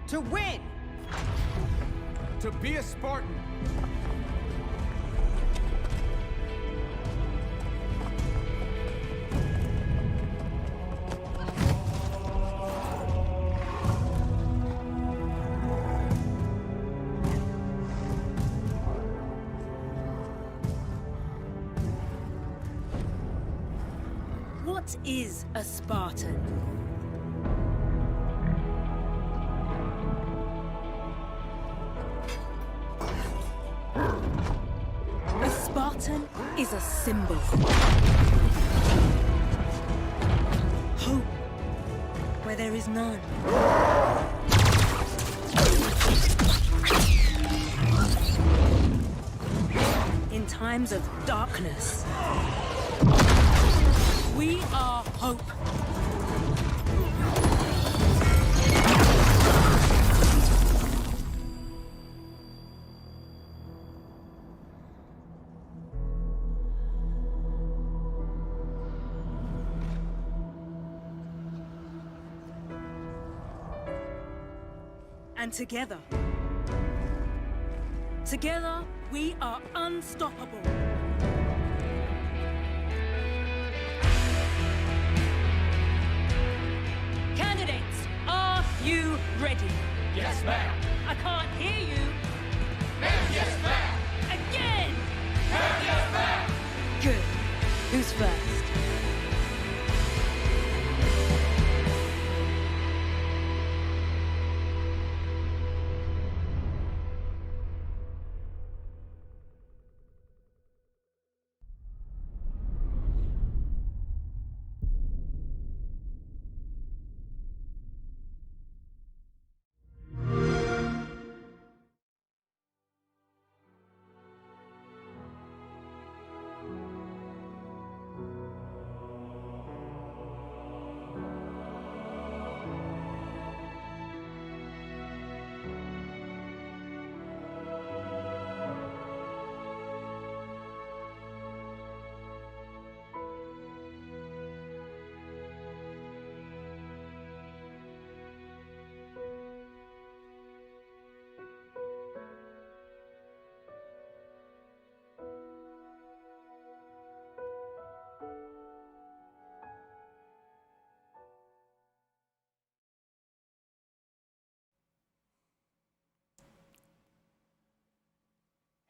To win! To be a Spartan! What is a Spartan? A Spartan is a symbol. Hope where there is none. In times of darkness, we are hope. And together, we are unstoppable. Candidates, are you ready? Yes, ma'am! I can't hear you. Ma'am, yes, ma'am! Again! Ma'am, yes, ma'am! Good. Who's first?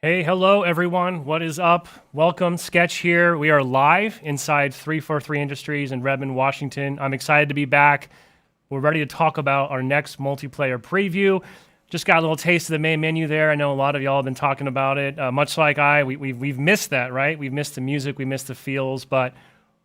Hey, hello everyone. What is up? Welcome, Sketch here. We are live inside 343 Industries in Redmond, Washington. I'm excited to be back. We're ready to talk about our next multiplayer preview. Just got a little taste of the main menu there. I know a lot of y'all have been talking about it. Much like we've missed that, right? We've missed the music, we missed the feels, but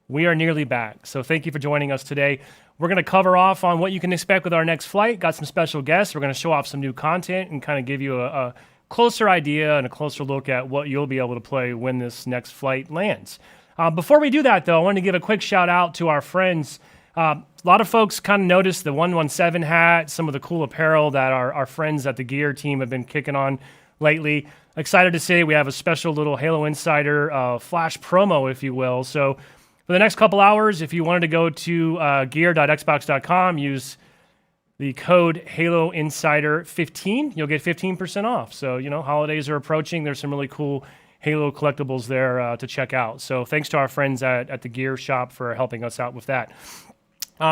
we are nearly back. So thank you for joining us today. We're going to cover off on what you can expect with our next flight. Got some special guests. We're going to show off some new content and kind of give you a closer idea and a closer look at what you'll be able to play when this next flight lands. Before we do that, though, I want to give a quick shout out to our friends. A lot of folks kind of noticed the 117 hat, some of the cool apparel that our friends at the Gear team have been kicking on lately. Excited to say we have a special little Halo Insider flash promo, if you will. So for the next couple hours, if you wanted to go to gear.xbox.com, use the code Halo Insider 15, you'll get 15% off. So, holidays are approaching. There's some really cool Halo collectibles there to check out. So thanks to our friends at the Gear Shop for helping us out with that.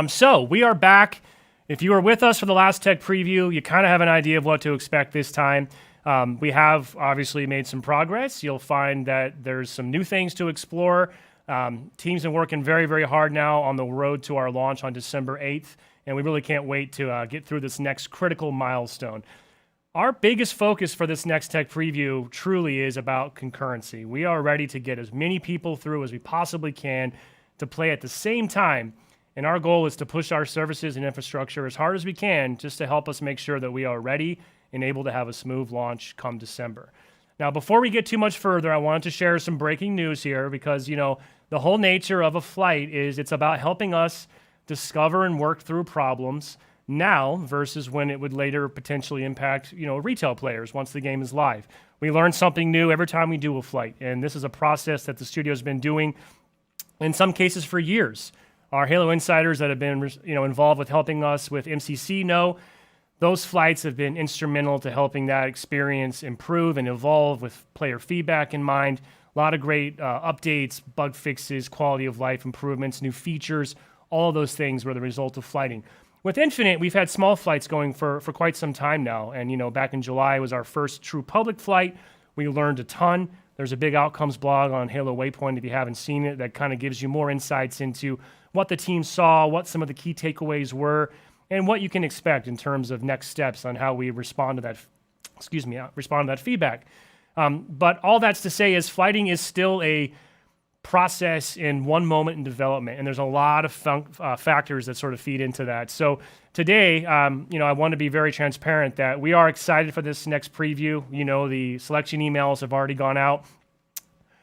So we are back. If you were with us for the last tech preview, you kind of have an idea of what to expect this time. We have obviously made some progress. You'll find that there's some new things to explore. Teams are working very, very hard now on the road to our launch on December 8th. And we really can't wait to get through this next critical milestone. Our biggest focus for this next tech preview truly is about concurrency. We are ready to get as many people through as we possibly can to play at the same time. And our goal is to push our services and infrastructure as hard as we can just to help us make sure that we are ready and able to have a smooth launch come December. Now, before we get too much further, I wanted to share some breaking news here because, the whole nature of a flight is it's about helping us discover and work through problems now versus when it would later potentially impact, retail players once the game is live. We learn something new every time we do a flight, and this is a process that the studio's been doing in some cases for years. Our Halo insiders that have been, involved with helping us with MCC know those flights have been instrumental to helping that experience improve and evolve with player feedback in mind. A lot of great updates, bug fixes, quality of life improvements, new features, all of those things were the result of flighting. With Infinite, we've had small flights going for quite some time now. And, back in July was our first true public flight. We learned a ton. There's a big outcomes blog on Halo Waypoint if you haven't seen it that kind of gives you more insights into what the team saw, what some of the key takeaways were, and what you can expect in terms of next steps on how we respond to that feedback. But all that's to say is flighting is still a process in one moment in development, and there's a lot of factors that sort of feed into that. So today, I want to be very transparent that we are excited for this next preview. The selection emails have already gone out.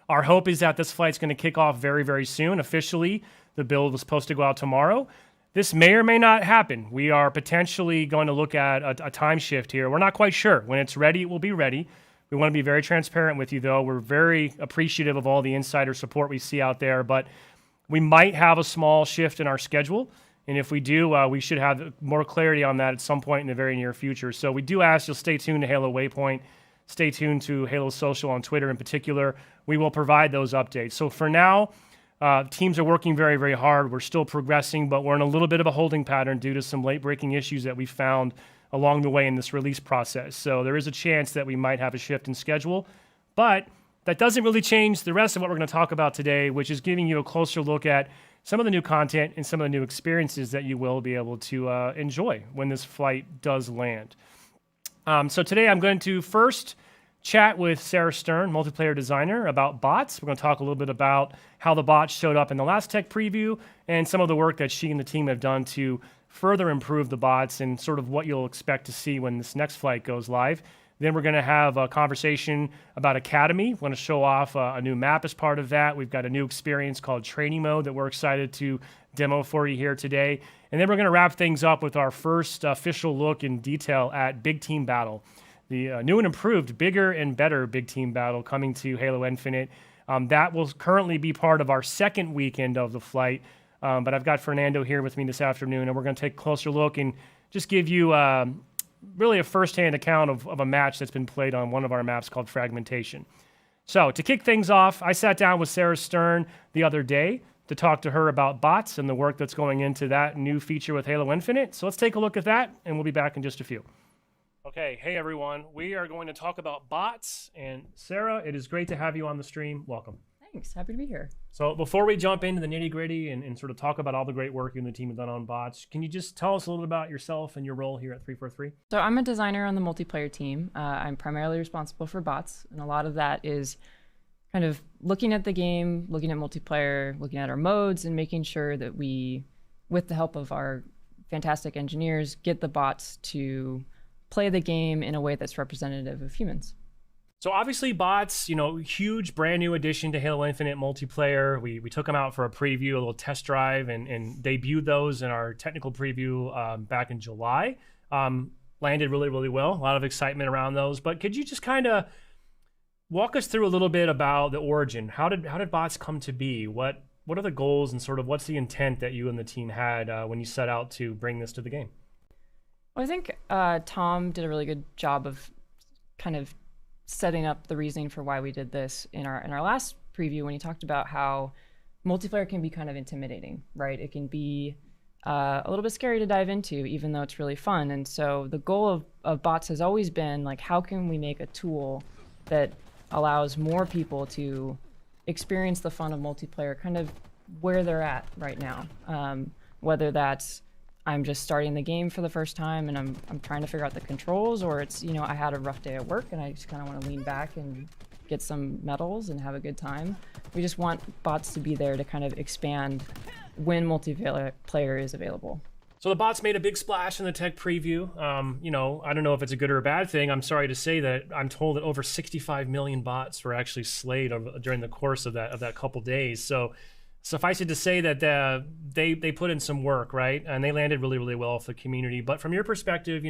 Our hope is that this flight's going to kick off very, very soon. Officially, the build was supposed to go out tomorrow. This may or may not happen. We are potentially going to look at a time shift here. We're not quite sure. When it's ready, it will be ready. We want to be very transparent with you, though. We're very appreciative of all the insider support we see out there, but we might have a small shift in our schedule. And if we do, we should have more clarity on that at some point in the very near future. So we do ask you'll stay tuned to Halo Waypoint. Stay tuned to Halo Social on Twitter in particular. We will provide those updates. So for now, teams are working very, very hard. We're still progressing, but we're in a little bit of a holding pattern due to some late-breaking issues that we found along the way in this release process. So there is a chance that we might have a shift in schedule, but that doesn't really change the rest of what we're going to talk about today, which is giving you a closer look at some of the new content and some of the new experiences that you will be able to enjoy when this flight does land. So today I'm going to first chat with Sarah Stern, multiplayer designer, about bots. We're going to talk a little bit about how the bots showed up in the last tech preview and some of the work that she and the team have done to further improve the bots and sort of what you'll expect to see when this next flight goes live. Then we're going to have a conversation about Academy. We're going to show off a new map as part of that. We've got a new experience called Training Mode that we're excited to demo for you here today. And then we're going to wrap things up with our first official look in detail at Big Team Battle, the new and improved, bigger and better Big Team Battle coming to Halo Infinite. That will currently be part of our second weekend of the flight. But I've got Fernando here with me this afternoon, and we're going to take a closer look and just give you really a firsthand account of a match that's been played on one of our maps called Fragmentation. So to kick things off, I sat down with Sarah Stern the other day to talk to her about bots and the work that's going into that new feature with Halo Infinite. So let's take a look at that, and we'll be back in just a few. Okay, hey everyone. We are going to talk about bots, and Sarah, it is great to have you on the stream. Welcome. Thanks. Happy to be here. So before we jump into the nitty-gritty and sort of talk about all the great work you and the team have done on bots, can you just tell us a little bit about yourself and your role here at 343? So I'm a designer on the multiplayer team. I'm primarily responsible for bots, and a lot of that is kind of looking at the game, looking at multiplayer, looking at our modes, and making sure that we, with the help of our fantastic engineers, get the bots to play the game in a way that's representative of humans. So obviously bots, huge brand new addition to Halo Infinite multiplayer. We took them out for a preview, a little test drive, and debuted those in our technical preview back in July. Landed really, really well. A lot of excitement around those. But could you just kind of walk us through a little bit about the origin? How did bots come to be? What are the goals and sort of what's the intent that you and the team had when you set out to bring this to the game? Well, I think Tom did a really good job of kind of setting up the reasoning for why we did this in our last preview when he talked about how multiplayer can be kind of intimidating, right? It can be a little bit scary to dive into, even though it's really fun. And so the goal of bots has always been like, how can we make a tool that allows more people to experience the fun of multiplayer kind of where they're at right now, whether that's I'm just starting the game for the first time and I'm trying to figure out the controls, or it's, I had a rough day at work and I just kind of want to lean back and get some medals and have a good time. We just want bots to be there to kind of expand when multiplayer is available. So the bots made a big splash in the tech preview. I don't know if it's a good or a bad thing. I'm sorry to say that I'm told that over 65 million bots were actually slayed during the course of that couple days. So suffice it to say that they put in some work, right? And they landed really, really well for the community. But from your perspective,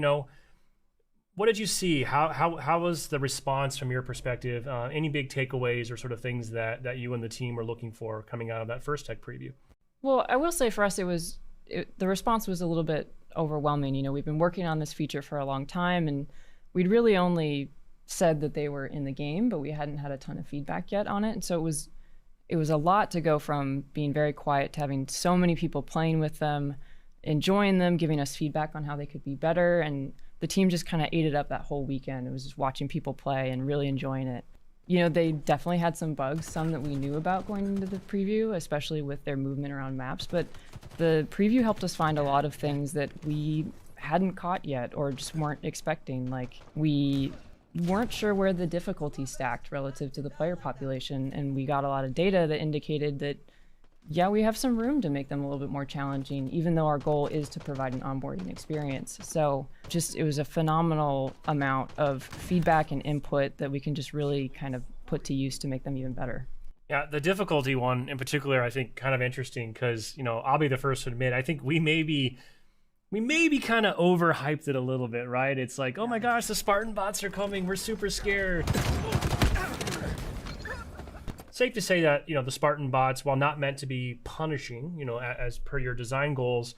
what did you see? How was the response from your perspective? Any big takeaways or sort of things that you and the team were looking for coming out of that first tech preview? Well, I will say for us, the response was a little bit overwhelming. You know, we've been working on this feature for a long time, and we'd really only said that they were in the game, but we hadn't had a ton of feedback yet on it. And so it was a lot to go from being very quiet to having so many people playing with them, enjoying them, giving us feedback on how they could be better. And the team just kind of ate it up that whole weekend. It was just watching people play and really enjoying it. You know, they definitely had some bugs, some that we knew about going into the preview, especially with their movement around maps. But the preview helped us find a lot of things that we hadn't caught yet or just weren't expecting. Like, we weren't sure where the difficulty stacked relative to the player population, and we got a lot of data that indicated that, yeah, we have some room to make them a little bit more challenging, even though our goal is to provide an onboarding experience. So it was a phenomenal amount of feedback and input that we can just really kind of put to use to make them even better. Yeah, the difficulty one in particular, I think kind of interesting because, you know, I'll be the first to admit, I think we maybe kind of overhyped it a little bit, right? It's like, oh my gosh, the Spartan bots are coming. We're super scared. Safe to say that, you know, the Spartan bots, while not meant to be punishing, you know, as per your design goals,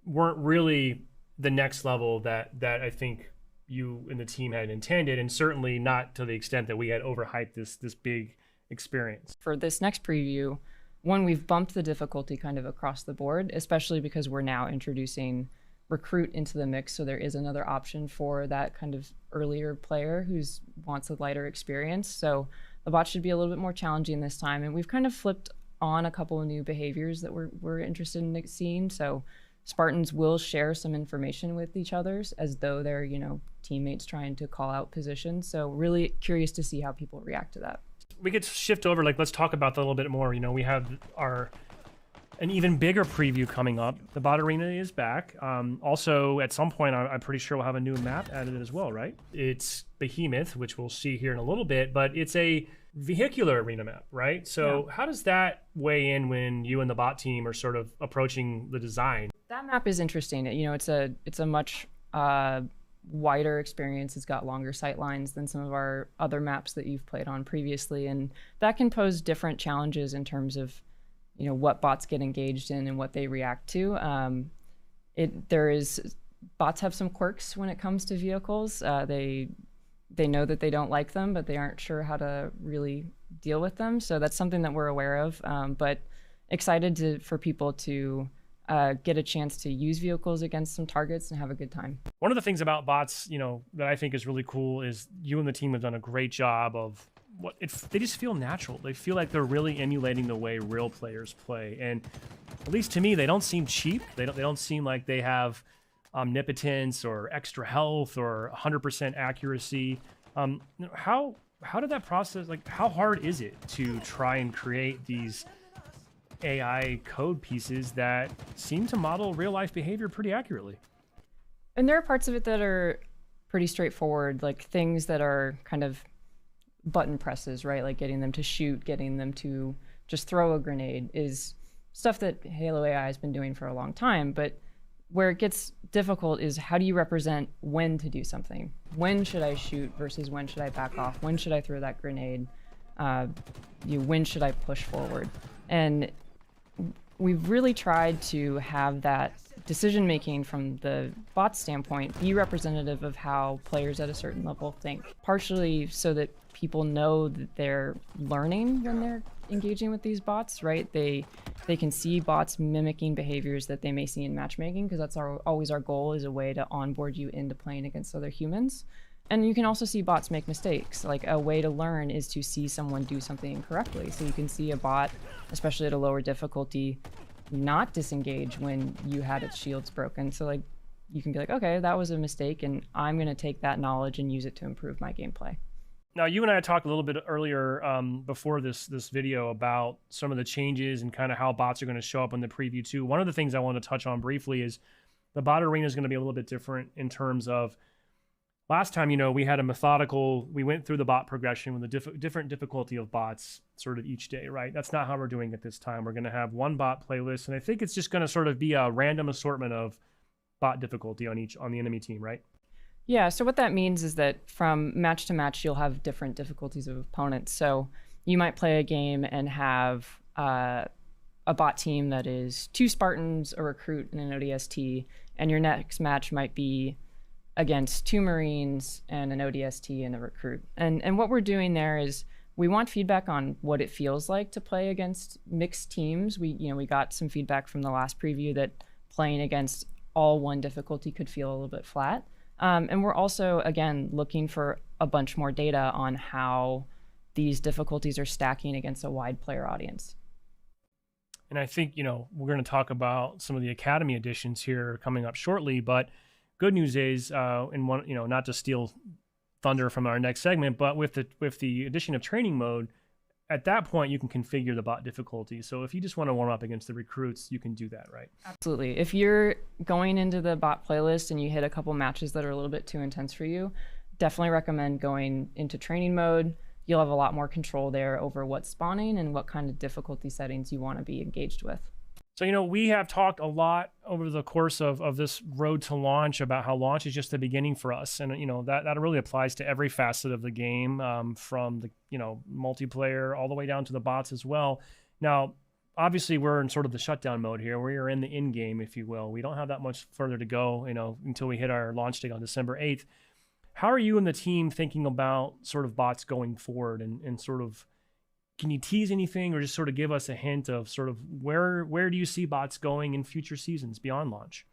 weren't really the next level that I think you and the team had intended, and certainly not to the extent that we had overhyped this big experience. For this next preview, one, we've bumped the difficulty kind of across the board, especially because we're now introducing recruit into the mix, so there is another option for that kind of earlier player who wants a lighter experience. So the bot should be a little bit more challenging this time, and we've kind of flipped on a couple of new behaviors that we're interested in seeing. So Spartans will share some information with each other as though they're, you know, teammates trying to call out positions. So really curious to see how people react to that. We could shift over, like, let's talk about that a little bit more. You know, we have an even bigger preview coming up. The bot arena is back. Also, at some point, I'm pretty sure we'll have a new map added as well, right? It's Behemoth, which we'll see here in a little bit, but it's a vehicular arena map, right? So How does that weigh in when you and the bot team are sort of approaching the design? That map is interesting. You know, it's a much wider experience. It's got longer sight lines than some of our other maps that you've played on previously, and that can pose different challenges in terms of, you know, what bots get engaged in and what they react to. Bots have some quirks when it comes to vehicles. They know that they don't like them, but they aren't sure how to really deal with them. So that's something that we're aware of. But excited for people to get a chance to use vehicles against some targets and have a good time. One of the things about bots, you know, that I think is really cool is you and the team have done a great job of they just feel natural. They feel like they're really emulating the way real players play. And at least to me, they don't seem cheap. They don't seem like they have omnipotence or extra health or 100% accuracy. How did that process, like, how hard is it to try and create these AI code pieces that seem to model real life behavior pretty accurately? And there are parts of it that are pretty straightforward, like things that are kind of button presses, right? Like getting them to shoot, getting them to just throw a grenade is stuff that Halo AI has been doing for a long time. But where it gets difficult is, how do you represent when to do something? When should I shoot versus when should I back off? When should I throw that grenade? When should I push forward? And we've really tried to have that decision making from the bot standpoint be representative of how players at a certain level think, partially so that people know that they're learning when they're engaging with these bots, right? They can see bots mimicking behaviors that they may see in matchmaking, because that's always our goal, is a way to onboard you into playing against other humans. And you can also see bots make mistakes. Like, a way to learn is to see someone do something incorrectly. So you can see a bot, especially at a lower difficulty, not disengage when you had its shields broken. So, like, you can be like, okay, that was a mistake, and I'm going to take that knowledge and use it to improve my gameplay. Now, you and I talked a little bit earlier before this video about some of the changes and kind of how bots are going to show up in the preview too. One of the things I want to touch on briefly is the bot arena is going to be a little bit different in terms of, last time, you know, we had we went through the bot progression with a different difficulty of bots sort of each day, right? That's not how we're doing it this time. We're going to have one bot playlist, and I think it's just going to sort of be a random assortment of bot difficulty on the enemy team, right? Yeah, so what that means is that from match to match, you'll have different difficulties of opponents. So you might play a game and have a bot team that is 2 Spartans, a recruit, and an ODST, and your next match might be against 2 Marines and an ODST and a recruit. And what we're doing there is we want feedback on what it feels like to play against mixed teams. We got some feedback from the last preview that playing against all 1 difficulty could feel a little bit flat. And we're also, again, looking for a bunch more data on how these difficulties are stacking against a wide player audience. And I think, we're going to talk about some of the Academy editions here coming up shortly, but good news is, not to steal thunder from our next segment, but with the addition of training mode, at that point you can configure the bot difficulty. So if you just want to warm up against the recruits, you can do that, right? Absolutely. If you're going into the bot playlist and you hit a couple matches that are a little bit too intense for you, definitely recommend going into training mode. You'll have a lot more control there over what's spawning and what kind of difficulty settings you want to be engaged with. So, we have talked a lot over the course of this road to launch about how launch is just the beginning for us. And, that really applies to every facet of the game, from the, multiplayer all the way down to the bots as well. Now, obviously, we're in sort of the shutdown mode here. We are in the in-game, if you will. We don't have that much further to go, until we hit our launch date on December 8th. How are you and the team thinking about sort of bots going forward and sort of, can you tease anything or just sort of give us a hint of sort of where do you see bots going in future seasons beyond launch?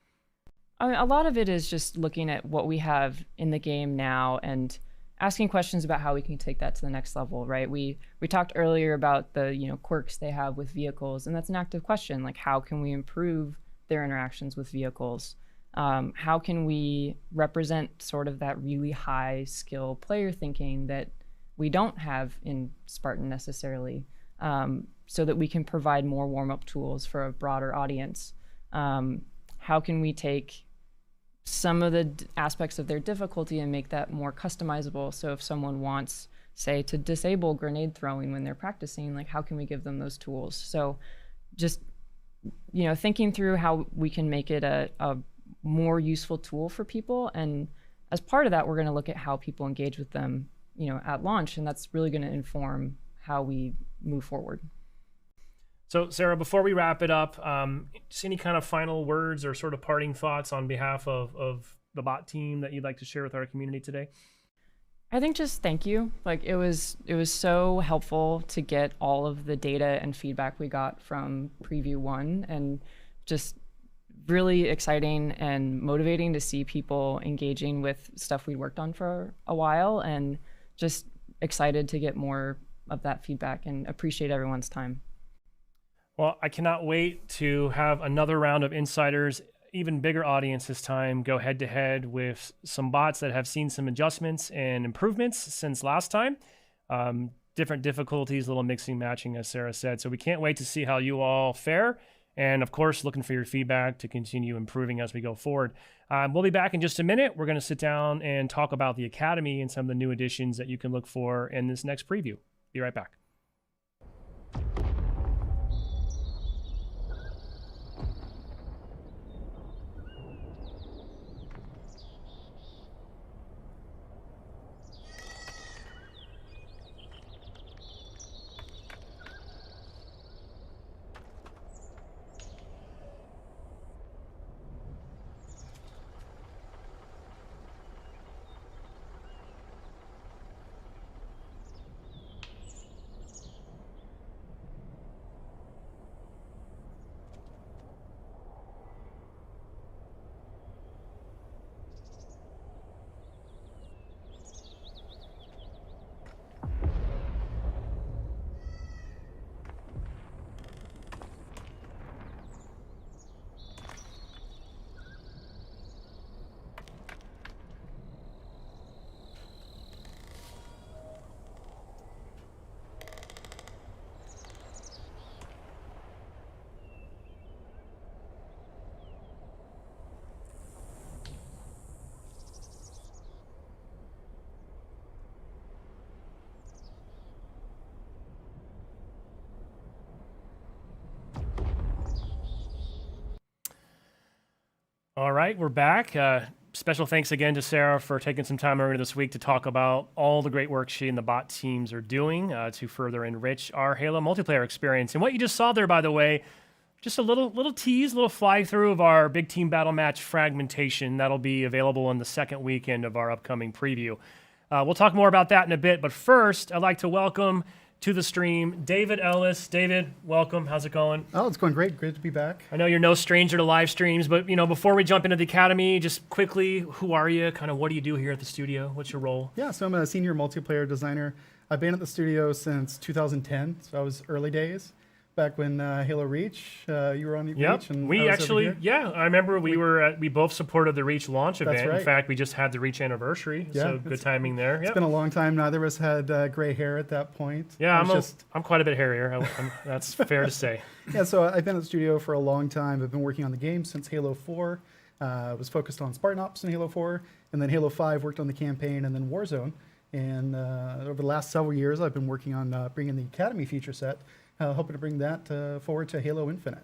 I mean, a lot of it is just looking at what we have in the game now and asking questions about how we can take that to the next level, right? We talked earlier about the quirks they have with vehicles, and that's an active question. Like, how can we improve their interactions with vehicles? How can we represent sort of that really high skill player thinking that we don't have in Spartan necessarily, so that we can provide more warm-up tools for a broader audience? How can we take some of the aspects of their difficulty and make that more customizable? So if someone wants, say, to disable grenade throwing when they're practicing, like, how can we give them those tools? So just, thinking through how we can make it a more useful tool for people. And as part of that, we're going to look at how people engage with them at launch, and that's really going to inform how we move forward. So, Sarah, before we wrap it up, just any kind of final words or sort of parting thoughts on behalf of the bot team that you'd like to share with our community today? I think just thank you. Like, it was so helpful to get all of the data and feedback we got from preview 1, and just really exciting and motivating to see people engaging with stuff we worked on for a while, and just excited to get more of that feedback and appreciate everyone's time. Well, I cannot wait to have another round of insiders, even bigger audience this time, go head to head with some bots that have seen some adjustments and improvements since last time. Different difficulties, little mixing, matching, as Sarah said. So we can't wait to see how you all fare. And of course, looking for your feedback to continue improving as we go forward. We'll be back in just a minute. We're going to sit down and talk about the Academy and some of the new additions that you can look for in this next preview. Be right back. All right, we're back. special thanks again to Sarah for taking some time earlier this week to talk about all the great work she and the bot teams are doing to further enrich our Halo multiplayer experience. And what you just saw there, by the way, just a little tease, little fly through of our big team battle match fragmentation. That'll be available on the second weekend of our upcoming preview. We'll talk more about that in a bit, but first, I'd like to welcome to the stream David Ellis. David, welcome. How's it going? Oh, it's going great. Great to be back. I know you're no stranger to live streams, but before we jump into the academy, just quickly, who are you? Kind of what do you do here at the studio? What's your role? Yeah, so I'm a senior multiplayer designer. I've been at the studio since 2010, so I was early days. Back when Halo Reach, you were on the Reach, and we I was actually, over here. I remember we both supported the Reach launch event. That's right. In fact, we just had the Reach anniversary, so good timing there. It's been a long time. Neither of us had gray hair at that point. Yeah, I'm quite a bit hairier. That's fair to say. Yeah, so I've been at the studio for a long time. I've been working on the game since Halo 4. Was focused on Spartan Ops in Halo 4, and then Halo 5 worked on the campaign, and then Warzone. And over the last several years, I've been working on bringing the Academy feature set. Hoping to bring that forward to Halo Infinite.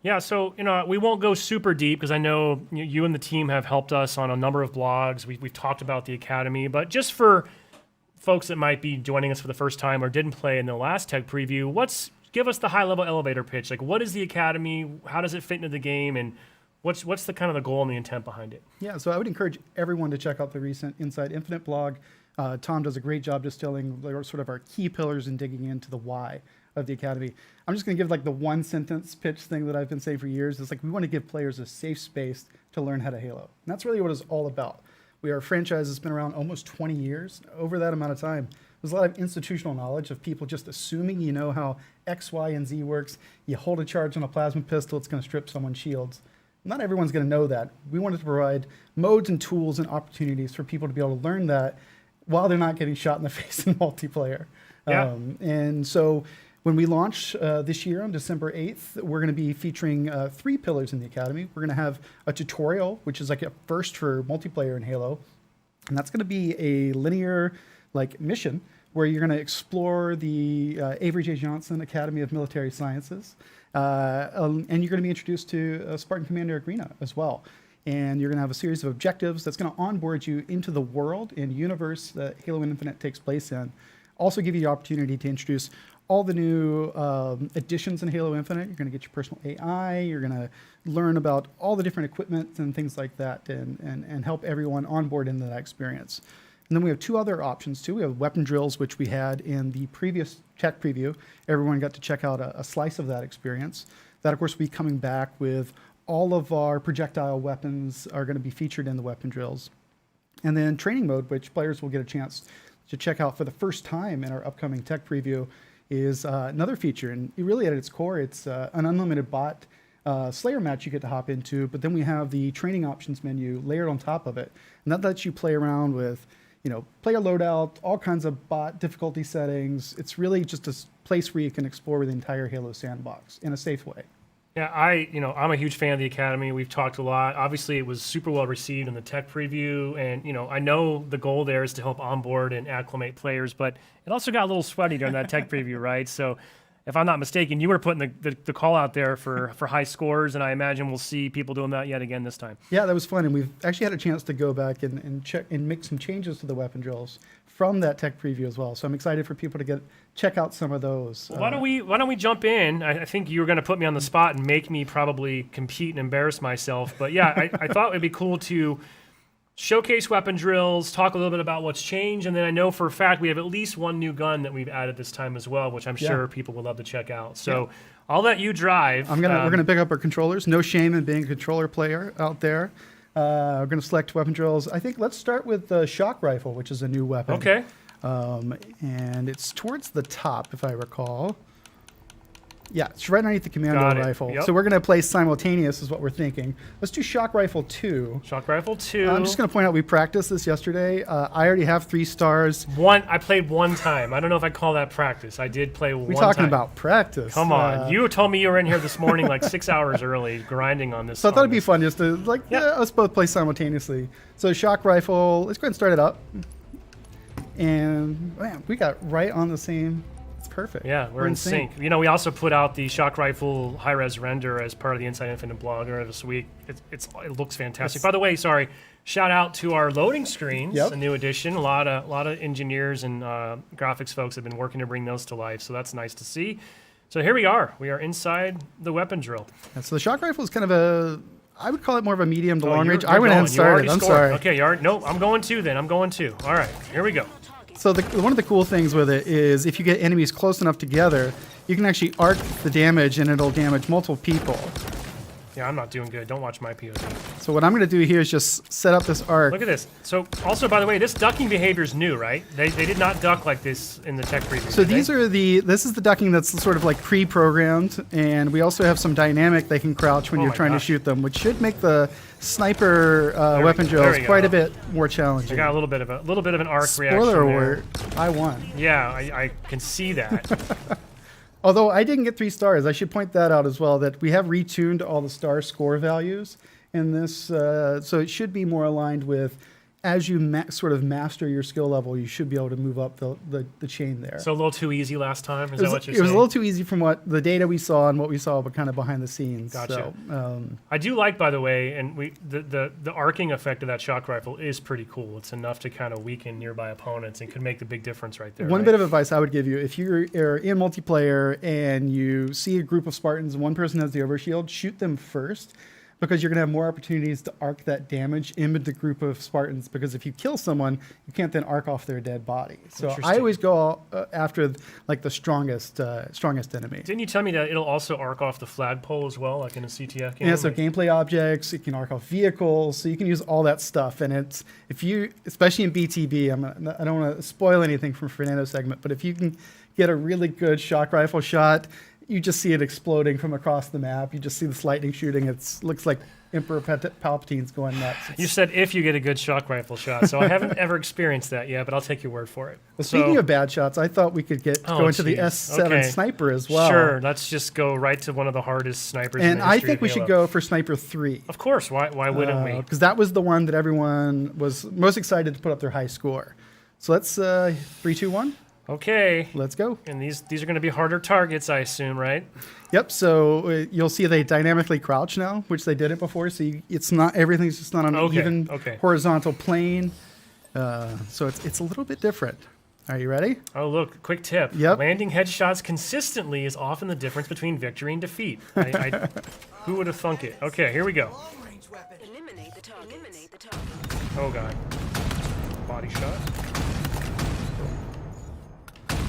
Yeah, so we won't go super deep because I know you and the team have helped us on a number of blogs. We've talked about the Academy, but just for folks that might be joining us for the first time or didn't play in the last tech preview, give us the high-level elevator pitch. Like, what is the Academy? How does it fit into the game? And what's the kind of the goal and the intent behind it? Yeah, so I would encourage everyone to check out the recent Inside Infinite blog. Tom does a great job distilling sort of our key pillars and digging into the why of the Academy. I'm just going to give like the one sentence pitch thing that I've been saying for years. It's like we want to give players a safe space to learn how to Halo. And that's really what it's all about. We are a franchise that's been around almost 20 years. Over that amount of time, there's a lot of institutional knowledge of people just assuming you know how X, Y, and Z works. You hold a charge on a plasma pistol, it's going to strip someone's shields. Not everyone's going to know that. We wanted to provide modes and tools and opportunities for people to be able to learn that while they're not getting shot in the face in multiplayer. Yeah. And so when we launch this year on December 8th, we're going to be featuring 3 pillars in the Academy. We're going to have a tutorial, which is like a first for multiplayer in Halo. And that's going to be a linear mission where you're going to explore the Avery J. Johnson Academy of Military Sciences. And you're going to be introduced to Spartan Commander Arena as well. And you're going to have a series of objectives that's going to onboard you into the world and universe that Halo Infinite takes place in. Also give you the opportunity to introduce all the new additions in Halo Infinite. You're going to get your personal AI. You're going to learn about all the different equipment and things like that and help everyone onboard into that experience. And then we have 2 other options too. We have weapon drills, which we had in the previous tech preview. Everyone got to check out a slice of that experience. That, of course, will be coming back with all of our projectile weapons are going to be featured in the weapon drills. And then training mode, which players will get a chance to check out for the first time in our upcoming tech preview, is another feature. And really at its core, it's an unlimited bot Slayer match you get to hop into, but then we have the training options menu layered on top of it. And that lets you play around with, player loadout, all kinds of bot difficulty settings. It's really just a place where you can explore the entire Halo sandbox in a safe way. Yeah, I'm a huge fan of the Academy. We've talked a lot. Obviously, it was super well received in the tech preview, and I know the goal there is to help onboard and acclimate players, but it also got a little sweaty during that tech preview, right? So, if I'm not mistaken, you were putting the call out there for high scores, and I imagine we'll see people doing that yet again this time. Yeah, that was fun, and we've actually had a chance to go back and check and make some changes to the weapon drills from that tech preview as well. So I'm excited for people to check out some of those. Well, why don't we jump in? I think you were going to put me on the spot and make me probably compete and embarrass myself. But yeah, I thought it'd be cool to showcase weapon drills, talk a little bit about what's changed, and then I know for a fact we have at least one new gun that we've added this time as well, which I'm sure people would love to check out. So I'll let you drive. We're gonna pick up our controllers. No shame in being a controller player out there. We're gonna select weapon drills. I think let's start with the shock rifle, which is a new weapon. Okay. And it's towards the top, if I recall. Yeah, it's right underneath the commando rifle. Yep. So we're going to play simultaneous is what we're thinking. Let's do Shock Rifle 2. Shock Rifle 2. I'm just going to point out we practiced this yesterday. I already have 3 stars. I played one time. I don't know if I call that practice. I did play one time. We're talking about practice. Come on. You told me you were in here this morning like 6 hours early grinding on this. So I thought it'd be fun just to, us both play simultaneously. So Shock Rifle, let's go ahead and start it up. And, man, we got right on the same. It's perfect. Yeah, we're in sync. You know, we also put out the shock rifle high-res render as part of the Inside Infinite blog earlier this week. It looks fantastic. By the way, sorry, shout out to our loading screens, a new addition. A lot of engineers and graphics folks have been working to bring those to life, so that's nice to see. So here we are. We are inside the weapon drill. And so the shock rifle is kind of I would call it more of a medium to long range. You're I went ahead and going. You started. already I'm scored. sorry. Okay, no, I'm going too then. I'm going too. All right, here we go. So one of the cool things with it is if you get enemies close enough together, you can actually arc the damage and it'll damage multiple people. Yeah, I'm not doing good. Don't watch my POV. So what I'm going to do here is just set up this arc. Look at this. So also, by the way, this ducking behavior is new, right? They did not duck like this in the tech preview. So this is the ducking that's sort of like pre-programmed, and we also have some dynamic they can crouch when you're trying to shoot them, which should make the sniper weapon drills quite a bit more challenging. I got a little bit of an arc reaction. Spoiler there. alert, I won. Yeah, I can see that. Although I didn't get 3 stars, I should point that out as well, that we have retuned all the star score values in this, so it should be more aligned with, as you sort of master your skill level, you should be able to move up the chain there. So a little too easy last time, is that what you're saying? It was a little too easy from what the data we saw and what we saw, but kind of behind the scenes. Gotcha. So, I do like, by the way, and the arcing effect of that shock rifle is pretty cool. It's enough to kind of weaken nearby opponents and could make the big difference right there. One bit of advice I would give you, if you're in multiplayer and you see a group of Spartans and one person has the overshield, shoot them first, because you're going to have more opportunities to arc that damage into the group of Spartans, because if you kill someone, you can't then arc off their dead body. So I always go after like the strongest enemy. Didn't you tell me that it'll also arc off the flagpole as well, like in a CTF game? Yeah, so gameplay objects, it can arc off vehicles, so you can use all that stuff. And it's, especially in BTB, I don't want to spoil anything from Fernando's segment, but if you can get a really good shock rifle shot, you just see it exploding from across the map. You just see this lightning shooting. It looks like Emperor Palpatine's going nuts. You said if you get a good shock rifle shot, so I haven't ever experienced that yet, but I'll take your word for it. Well, speaking of bad shots, I thought we could go into the S7 sniper as well. Sure, let's just go right to one of the hardest snipers in the history I think we should go for Sniper 3. Of course, why wouldn't we? Because that was the one that everyone was most excited to put up their high score. So let's 3, 2, 1. Okay. Let's go. And these are going to be harder targets, I assume, right? Yep. So you'll see they dynamically crouch now, which they didn't before. So it's not, everything's just not on an even horizontal plane. So it's a little bit different. Are you ready? Oh, look, quick tip. Yep. Landing headshots consistently is often the difference between victory and defeat. Who would have thunk it? Okay, here we go. Eliminate the target. Oh, God. Body shot.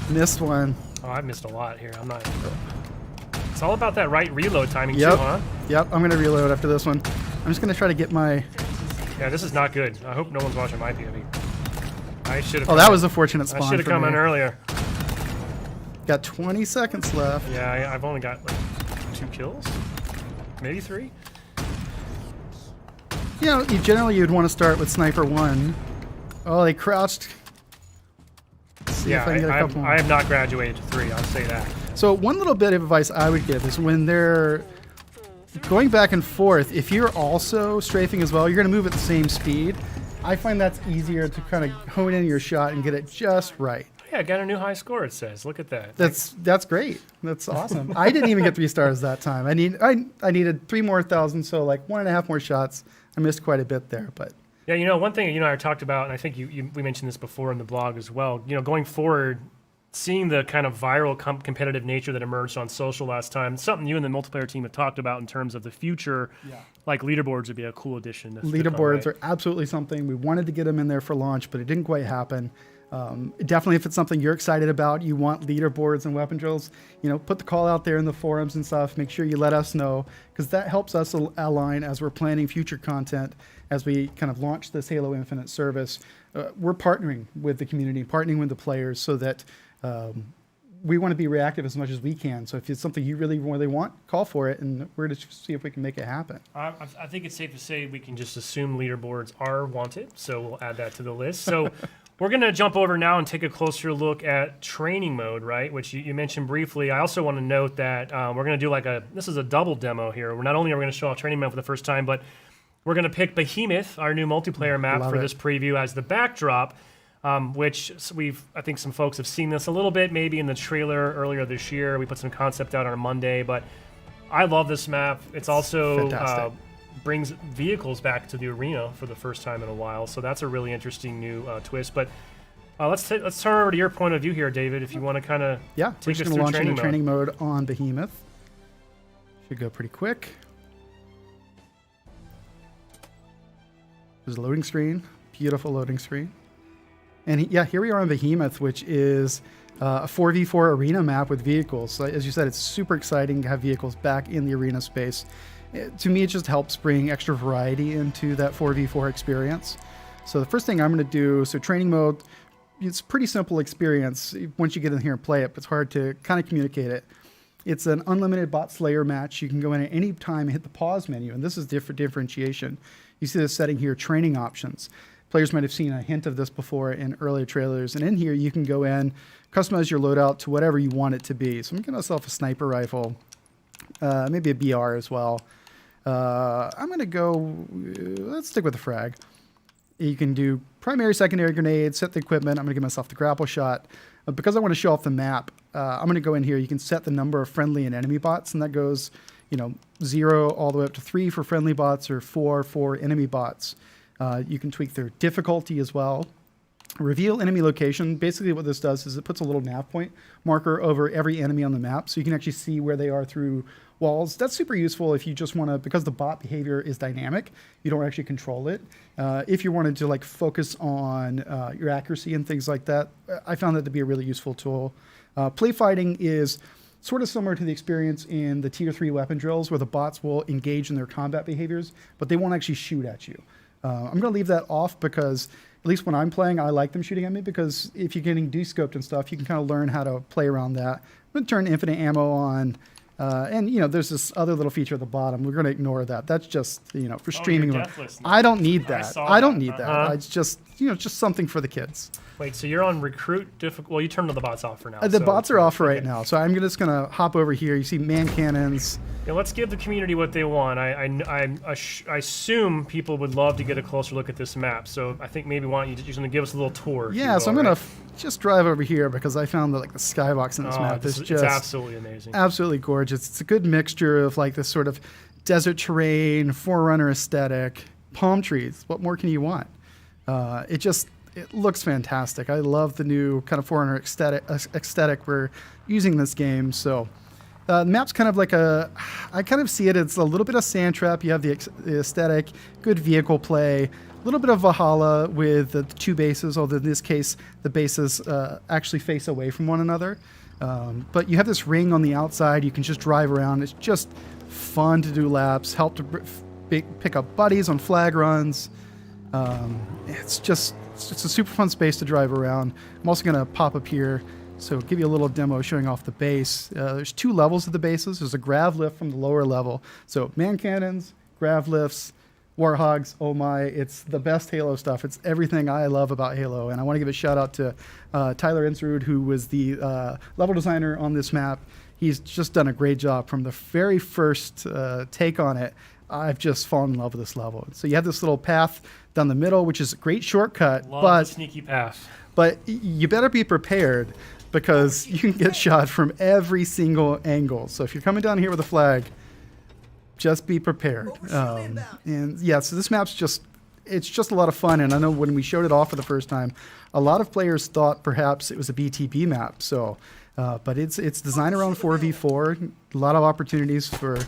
Missed one. Oh, I missed a lot here. I'm not. It's all about that right reload timing, too, huh? Yep. I'm going to reload after this one. I'm just going to try to get my. Yeah, this is not good. I hope no one's watching my POV. I should have. Oh, that was a fortunate spawn. I should have come in earlier. Got 20 seconds left. Yeah, I've only got like 2 kills, maybe 3. You know, you'd want to start with Sniper 1. Oh, they crouched. See if I can get a couple more. I have not graduated to 3, I'll say that. So one little bit of advice I would give is when they're going back and forth, if you're also strafing as well, you're going to move at the same speed. I find that's easier to kind of hone in your shot and get it just right. Yeah, I got a new high score, it says. Look at that. That's great. That's awesome. I didn't even get 3 stars that time. I needed 3 more thousand, so like 1.5 more shots. I missed quite a bit there, but. Yeah, you know, one thing you know I talked about, and I think we mentioned this before in the blog as well. You know, going forward, seeing the kind of viral competitive nature that emerged on social last time, something you and the multiplayer team have talked about in terms of the future. Yeah. Like leaderboards would be a cool addition. Leaderboards are absolutely something. We wanted to get them in there for launch, but it didn't quite happen. Definitely, if it's something you're excited about, you want leaderboards and weapon drills, you know, put the call out there in the forums and stuff. Make sure you let us know, because that helps us align as we're planning future content as we kind of launch this Halo Infinite service. We're partnering with the community, partnering with the players, so that we want to be reactive as much as we can. So if it's something you really, really want, call for it, and we're going to see if we can make it happen. I think it's safe to say we can just assume leaderboards are wanted, so we'll add that to the list. So we're going to jump over now and take a closer look at training mode, right, which you mentioned briefly. I also want to note that we're going to do this is a double demo here. We're not only are we going to show off training mode for the first time, but we're going to pick Behemoth, our new multiplayer map for this preview, as the backdrop. which I think some folks have seen this a little bit, maybe in the trailer earlier this year. We put some concept out on Monday, but I love this map. It's also brings vehicles back to the arena for the first time in a while, so that's a really interesting new twist. But let's turn over to your point of view here, David, if you want to kind of we're take just us going to through launch into training mode. training mode on Behemoth. Should go pretty quick. There's a loading screen, beautiful loading screen. And here we are on Behemoth, which is a 4v4 arena map with vehicles. So as you said, it's super exciting to have vehicles back in the arena space. To me, it just helps bring extra variety into that 4v4 experience. So the first thing I'm going to do, so training mode, it's a pretty simple experience once you get in here and play it, but it's hard to kind of communicate it. It's an unlimited bot slayer match. You can go in at any time and hit the pause menu, and this is differentiation. You see this setting here, training options. Players might have seen a hint of this before in earlier trailers, and in here you can go in, customize your loadout to whatever you want it to be. So I'm giving myself a sniper rifle, maybe a BR as well. I'm going to go, let's stick with the frag. You can do primary, secondary grenades, set the equipment. I'm going to give myself the grapple shot. Because I want to show off the map, I'm going to go in here. You can set the number of friendly and enemy bots, and that goes, 0 all the way up to 3 for friendly bots or 4 for enemy bots. You can tweak their difficulty as well. Reveal enemy location. Basically what this does is it puts a little nav point marker over every enemy on the map, so you can actually see where they are through walls. That's super useful if you just want to, because the bot behavior is dynamic, you don't actually control it. If you wanted to focus on your accuracy and things like that, I found that to be a really useful tool. Play fighting is sort of similar to the experience in the tier 3 weapon drills where the bots will engage in their combat behaviors, but they won't actually shoot at you. I'm going to leave that off because, at least when I'm playing, I like them shooting at me, because if you're getting descoped and stuff, you can kind of learn how to play around that. I'm going to turn infinite ammo on. And there's this other little feature at the bottom. We're going to ignore that. That's just, for streaming. I don't need that. I don't need that. It's just, just something for the kids. Wait, so you're on recruit difficult? Well, you turned the bots off for now. The bots are off right now. So I'm just going to hop over here. You see man cannons. Yeah, let's give the community what they want. I assume people would love to get a closer look at this map. So I think maybe you're going to give us a little tour. Yeah, so I'm going to just drive over here because I found that the skybox in this map is just... It's absolutely amazing. Absolutely gorgeous. It's a good mixture of this sort of desert terrain, Forerunner aesthetic, palm trees. What more can you want? It looks fantastic. I love the new kind of Forerunner aesthetic we're using in this game. So the map's kind of I kind of see it as a little bit of Sand Trap. You have the aesthetic, good vehicle play, a little bit of Valhalla with the 2 bases, although in this case, the bases actually face away from one another. But you have this ring on the outside. You can just drive around. It's just fun to do laps, help to pick up buddies on flag runs. It's a super fun space to drive around. I'm also going to pop up here, so give you a little demo showing off the base. There's 2 levels of the bases. There's a grav lift from the lower level. So man cannons, grav lifts, warhogs. Oh my, it's the best Halo stuff. It's everything I love about Halo. And I want to give a shout out to Tyler Insrud, who was the level designer on this map. He's just done a great job from the very first take on it. I've just fallen in love with this level. So you have this little path down the middle, which is a great shortcut. Love the sneaky path. But you better be prepared, because you can get shot from every single angle. So if you're coming down here with a flag, just be prepared. And yeah, so this map's it's just a lot of fun. And I know when we showed it off for the first time, a lot of players thought perhaps it was a BTB map. So, but it's designed around 4v4. A lot of opportunities for,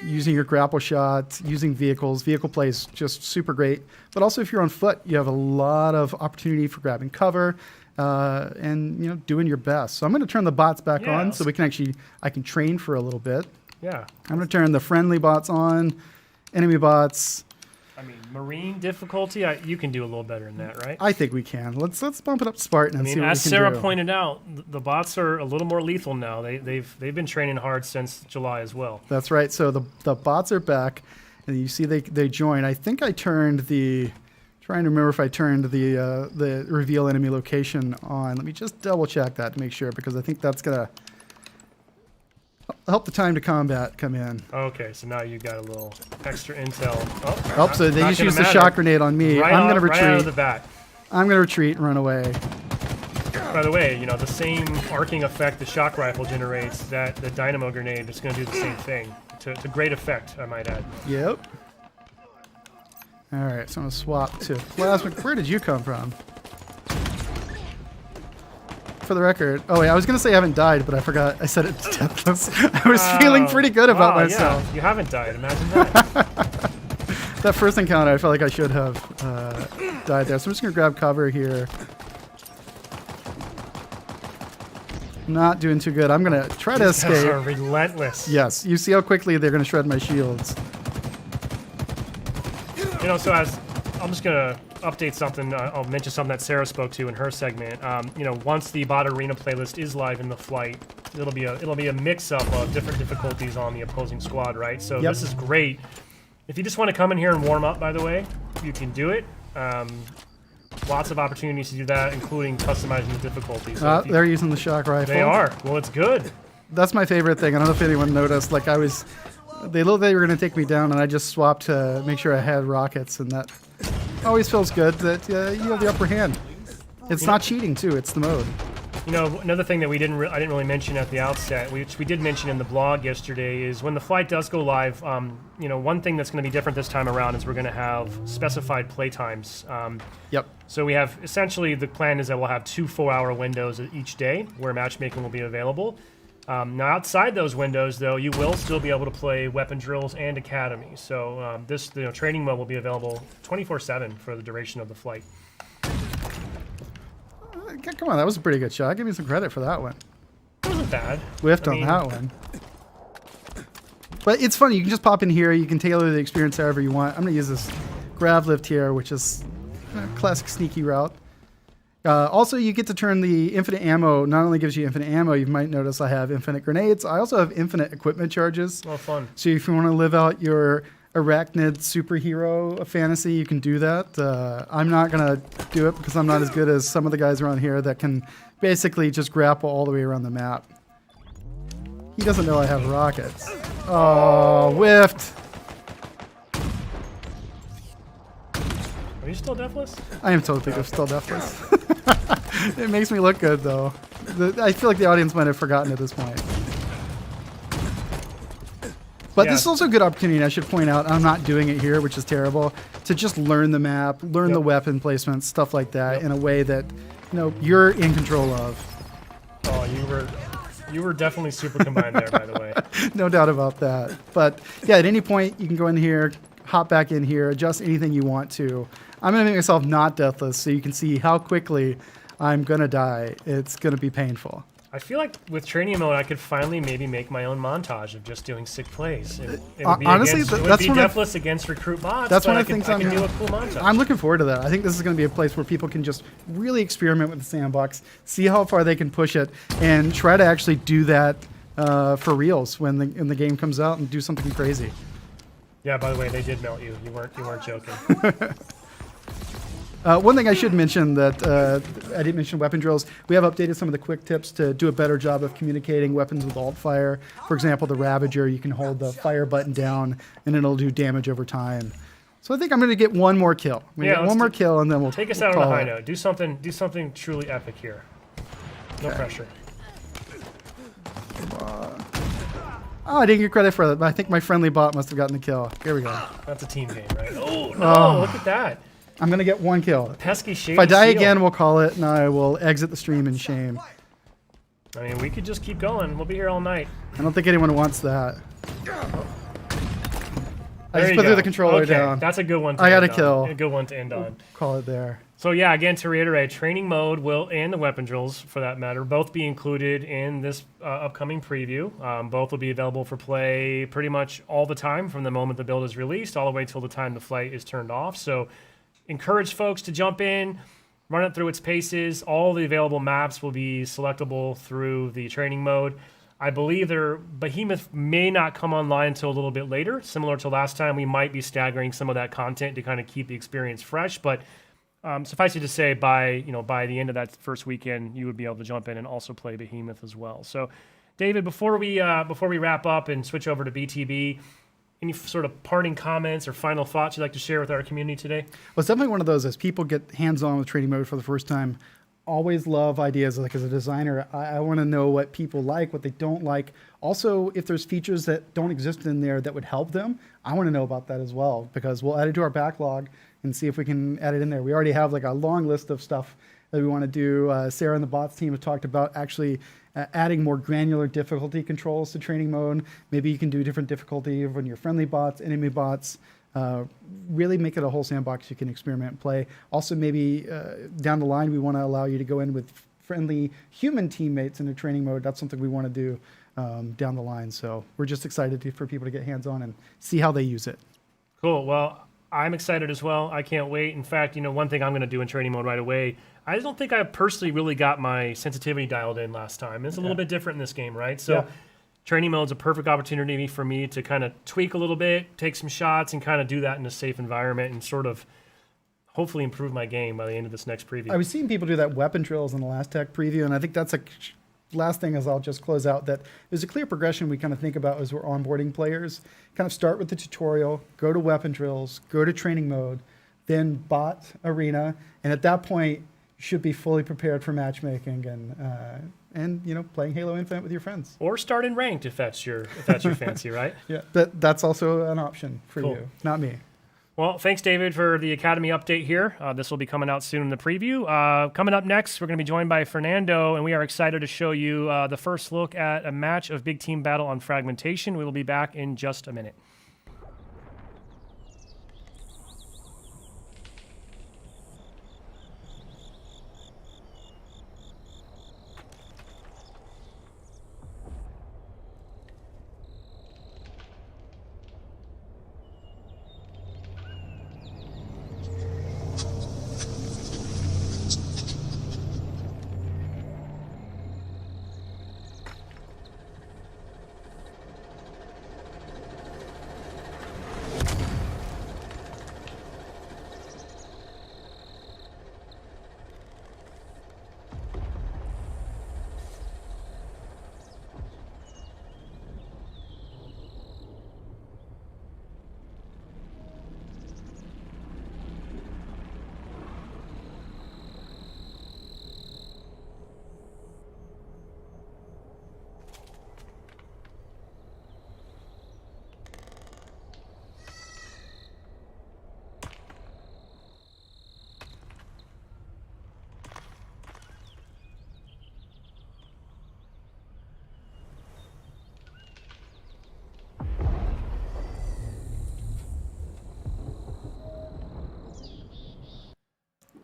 using your grapple shot, using vehicles. Vehicle play is just super great. But also if you're on foot, you have a lot of opportunity for grabbing cover and doing your best. So I'm going to turn the bots back on so I can train for a little bit. Yeah. I'm going to turn the friendly bots on, enemy bots. I mean, marine difficulty, you can do a little better than that, right? I think we can. Let's bump it up to Spartan and see what we can do. As Sarah pointed out, the bots are a little more lethal now. They've been training hard since July as well. That's right. So the bots are back, and you see they join. I think I turned trying to remember if I turned the reveal enemy location on. Let me just double check that to make sure, because I think that's gonna help the time to combat come in. Okay, so now you got a little extra intel. So they just used the shock grenade on me. I'm going to retreat. Right out of the bat. I'm going to retreat and run away. By the way, the same arcing effect the shock rifle generates, that the dynamo grenade is going to do the same thing. To great effect, I might add. Yep. All right, so I'm going to swap to plasma. Where did you come from? For the record, oh wait, I was going to say I haven't died, but I forgot. I said it deathless. I was feeling pretty good about myself. Yeah, you haven't died. Imagine that. That first encounter, I felt like I should have died there. So I'm just going to grab cover here. Not doing too good. I'm going to try to These guys escape. are relentless. Yes, you see how quickly they're going to shred my shields. So as I'm just going to update something, I'll mention something that Sarah spoke to in her segment. Once the bot arena playlist is live in the flight, it'll be a mix-up of different difficulties on the opposing squad, right? So Yep. This is great. If you just want to come in here and warm up, by the way, you can do it. Lots of opportunities to do that, including customizing the difficulty. So They're using the shock rifle. they are. Well, it's good. That's my favorite thing. I don't know if anyone noticed. Like they looked like they were going to take me down, and I just swapped to make sure I had rockets, and that always feels good that you have the upper hand. It's not cheating too. It's the mode. Another thing that I didn't really mention at the outset, which we did mention in the blog yesterday, is when the flight does go live. One thing that's going to be different this time around is we're going to have specified play times. Yep. So we have essentially the plan is that we'll have 2 4-hour windows each day where matchmaking will be available. Now outside those windows, though, you will still be able to play weapon drills and academy. So this training mode will be available 24/7 for the duration of the flight. Come on, that was a pretty good shot. Give me some credit for that one. It wasn't bad. Whiffed on that one. But it's funny. You can just pop in here. You can tailor the experience however you want. I'm going to use this grav lift here, which is a classic sneaky route. Also, you get to turn the infinite ammo. Not only gives you infinite ammo, you might notice I have infinite grenades. I also have infinite equipment charges. Oh, fun. So if you want to live out your arachnid superhero fantasy, you can do that. I'm not going to do it because I'm not as good as some of the guys around here that can basically just grapple all the way around the map. He doesn't know I have rockets. Oh, whiffed. Are you still deathless? I am totally still deathless. It makes me look good, though. I feel like the audience might have forgotten at this point. But this is also a good opportunity, and I should point out, I'm not doing it here, which is terrible, to just learn the map, learn the weapon placement, stuff like that, in a way that you're in control of. Oh, you were definitely super combined there, by the way. No doubt about that. But yeah, at any point, you can go in here, hop back in here, adjust anything you want to. I'm going to make myself not deathless so you can see how quickly I'm going to die. It's going to be painful. I feel like with training mode, I could finally maybe make my own montage of just doing sick plays. It would be honestly, that's deathless against recruit bots. That's one I of the things I can do a cool montage. I'm looking forward to that. I think this is going to be a place where people can just really experiment with the sandbox, see how far they can push it, and try to actually do that for reals when the game comes out and do something crazy. Yeah. By the way, they did melt you. You weren't joking. One thing I should mention that I didn't mention weapon drills. We have updated some of the quick tips to do a better job of communicating weapons with alt fire. For example, the Ravager, you can hold the fire button down and it'll do damage over time. So I think I'm going to get one more kill. One more kill and then we'll take us out on a high note. Do something truly epic here. No pressure. Oh, I didn't get credit for that, but I think my friendly bot must have gotten the kill. Here we go. That's a team game, right? Oh no! Look at that. I'm going to get one kill. Pesky shady If I die seal. again, we'll call it, and I will exit the stream in shame. I mean, we could just keep going. We'll be here all night. I don't think anyone wants that. I There just you put go. the controller Okay, down. That's a good one. I got a end kill. on. A good one to end on. Call it there. So yeah, again, to reiterate, training mode and the weapon drills, for that matter, both be included in this upcoming preview. Both will be available for play pretty much all the time from the moment the build is released all the way till the time the flight is turned off. So encourage folks to jump in, run it through its paces. All the available maps will be selectable through the training mode. I believe Behemoth may not come online until a little bit later. Similar to last time, we might be staggering some of that content to kind of keep the experience fresh. But suffice it to say, by the end of that first weekend, you would be able to jump in and also play Behemoth as well. So, David, before we wrap up and switch over to BTB, any sort of parting comments or final thoughts you'd like to share with our community today? Well, it's definitely one of those, as people get hands-on with training mode for the first time, always love ideas. Like as a designer, I want to know what people like, what they don't like. Also, if there's features that don't exist in there that would help them, I want to know about that as well, because we'll add it to our backlog and see if we can add it in there. We already have like a long list of stuff that we want to do. Sarah and the bots team have talked about actually adding more granular difficulty controls to training mode. Maybe you can do different difficulty when you're friendly bots, enemy bots. Really make it a whole sandbox you can experiment and play. Also, maybe down the line, we want to allow you to go in with friendly human teammates in a training mode. That's something we want to do down the line. So we're just excited for people to get hands-on and see how they use it. Cool. Well, I'm excited as well. I can't wait. In fact, one thing I'm going to do in training mode right away, I don't think I personally really got my sensitivity dialed in last time. It's a little bit different in this game, right? So training mode is a perfect opportunity for me to kind of tweak a little bit, take some shots, and kind of do that in a safe environment and sort of hopefully improve my game by the end of this next preview. I was seeing people do that weapon drills in the last tech preview, and I think that's last thing is I'll just close out that there's a clear progression we kind of think about as we're onboarding players. Kind of start with the tutorial, go to weapon drills, go to training mode, then bot arena, and at that point you should be fully prepared for matchmaking and playing Halo Infinite with your friends. Or start in ranked if that's your fancy, right? Yeah, that's also an option for you, not me. Well, thanks, David, for the Academy update here. This will be coming out soon in the preview. Coming up next, we're going to be joined by Fernando, and we are excited to show you the first look at a match of Big Team Battle on Fragmentation. We will be back in just a minute.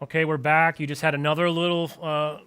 Okay, we're back. You just had another little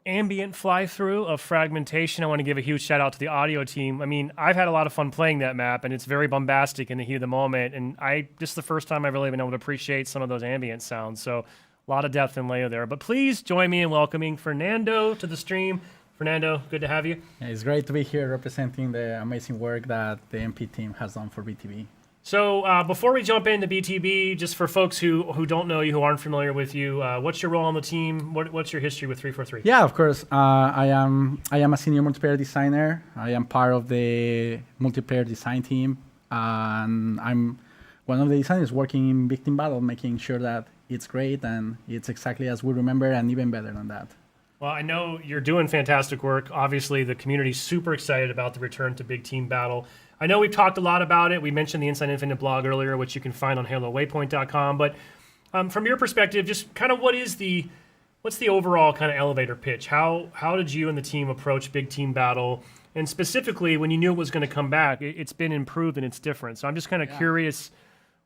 ambient fly-through of Fragmentation. I want to give a huge shout-out to the audio team. I mean, I've had a lot of fun playing that map, and it's very bombastic in the heat of the moment, and this is the first time I've really been able to appreciate some of those ambient sounds, so a lot of depth and layer there. But please join me in welcoming Fernando to the stream. Fernando, good to have you. Yeah, it's great to be here representing the amazing work that the MP team has done for BTB. So before we jump into BTB, just for folks who don't know you, who aren't familiar with you, what's your role on the team? What's your history with 343? Yeah, of course. I am a senior multiplayer designer. I am part of the multiplayer design team, and I'm one of the designers working in Big Team Battle, making sure that it's great and it's exactly as we remember and even better than that. Well, I know you're doing fantastic work. Obviously, the community's super excited about the return to Big Team Battle. I know we've talked a lot about it. We mentioned the Inside Infinite blog earlier, which you can find on HaloWaypoint.com. But from your perspective, just kind of what's the overall kind of elevator pitch? How did you and the team approach Big Team Battle? And specifically, when you knew it was going to come back, it's been improved and it's different. So I'm just kind of curious,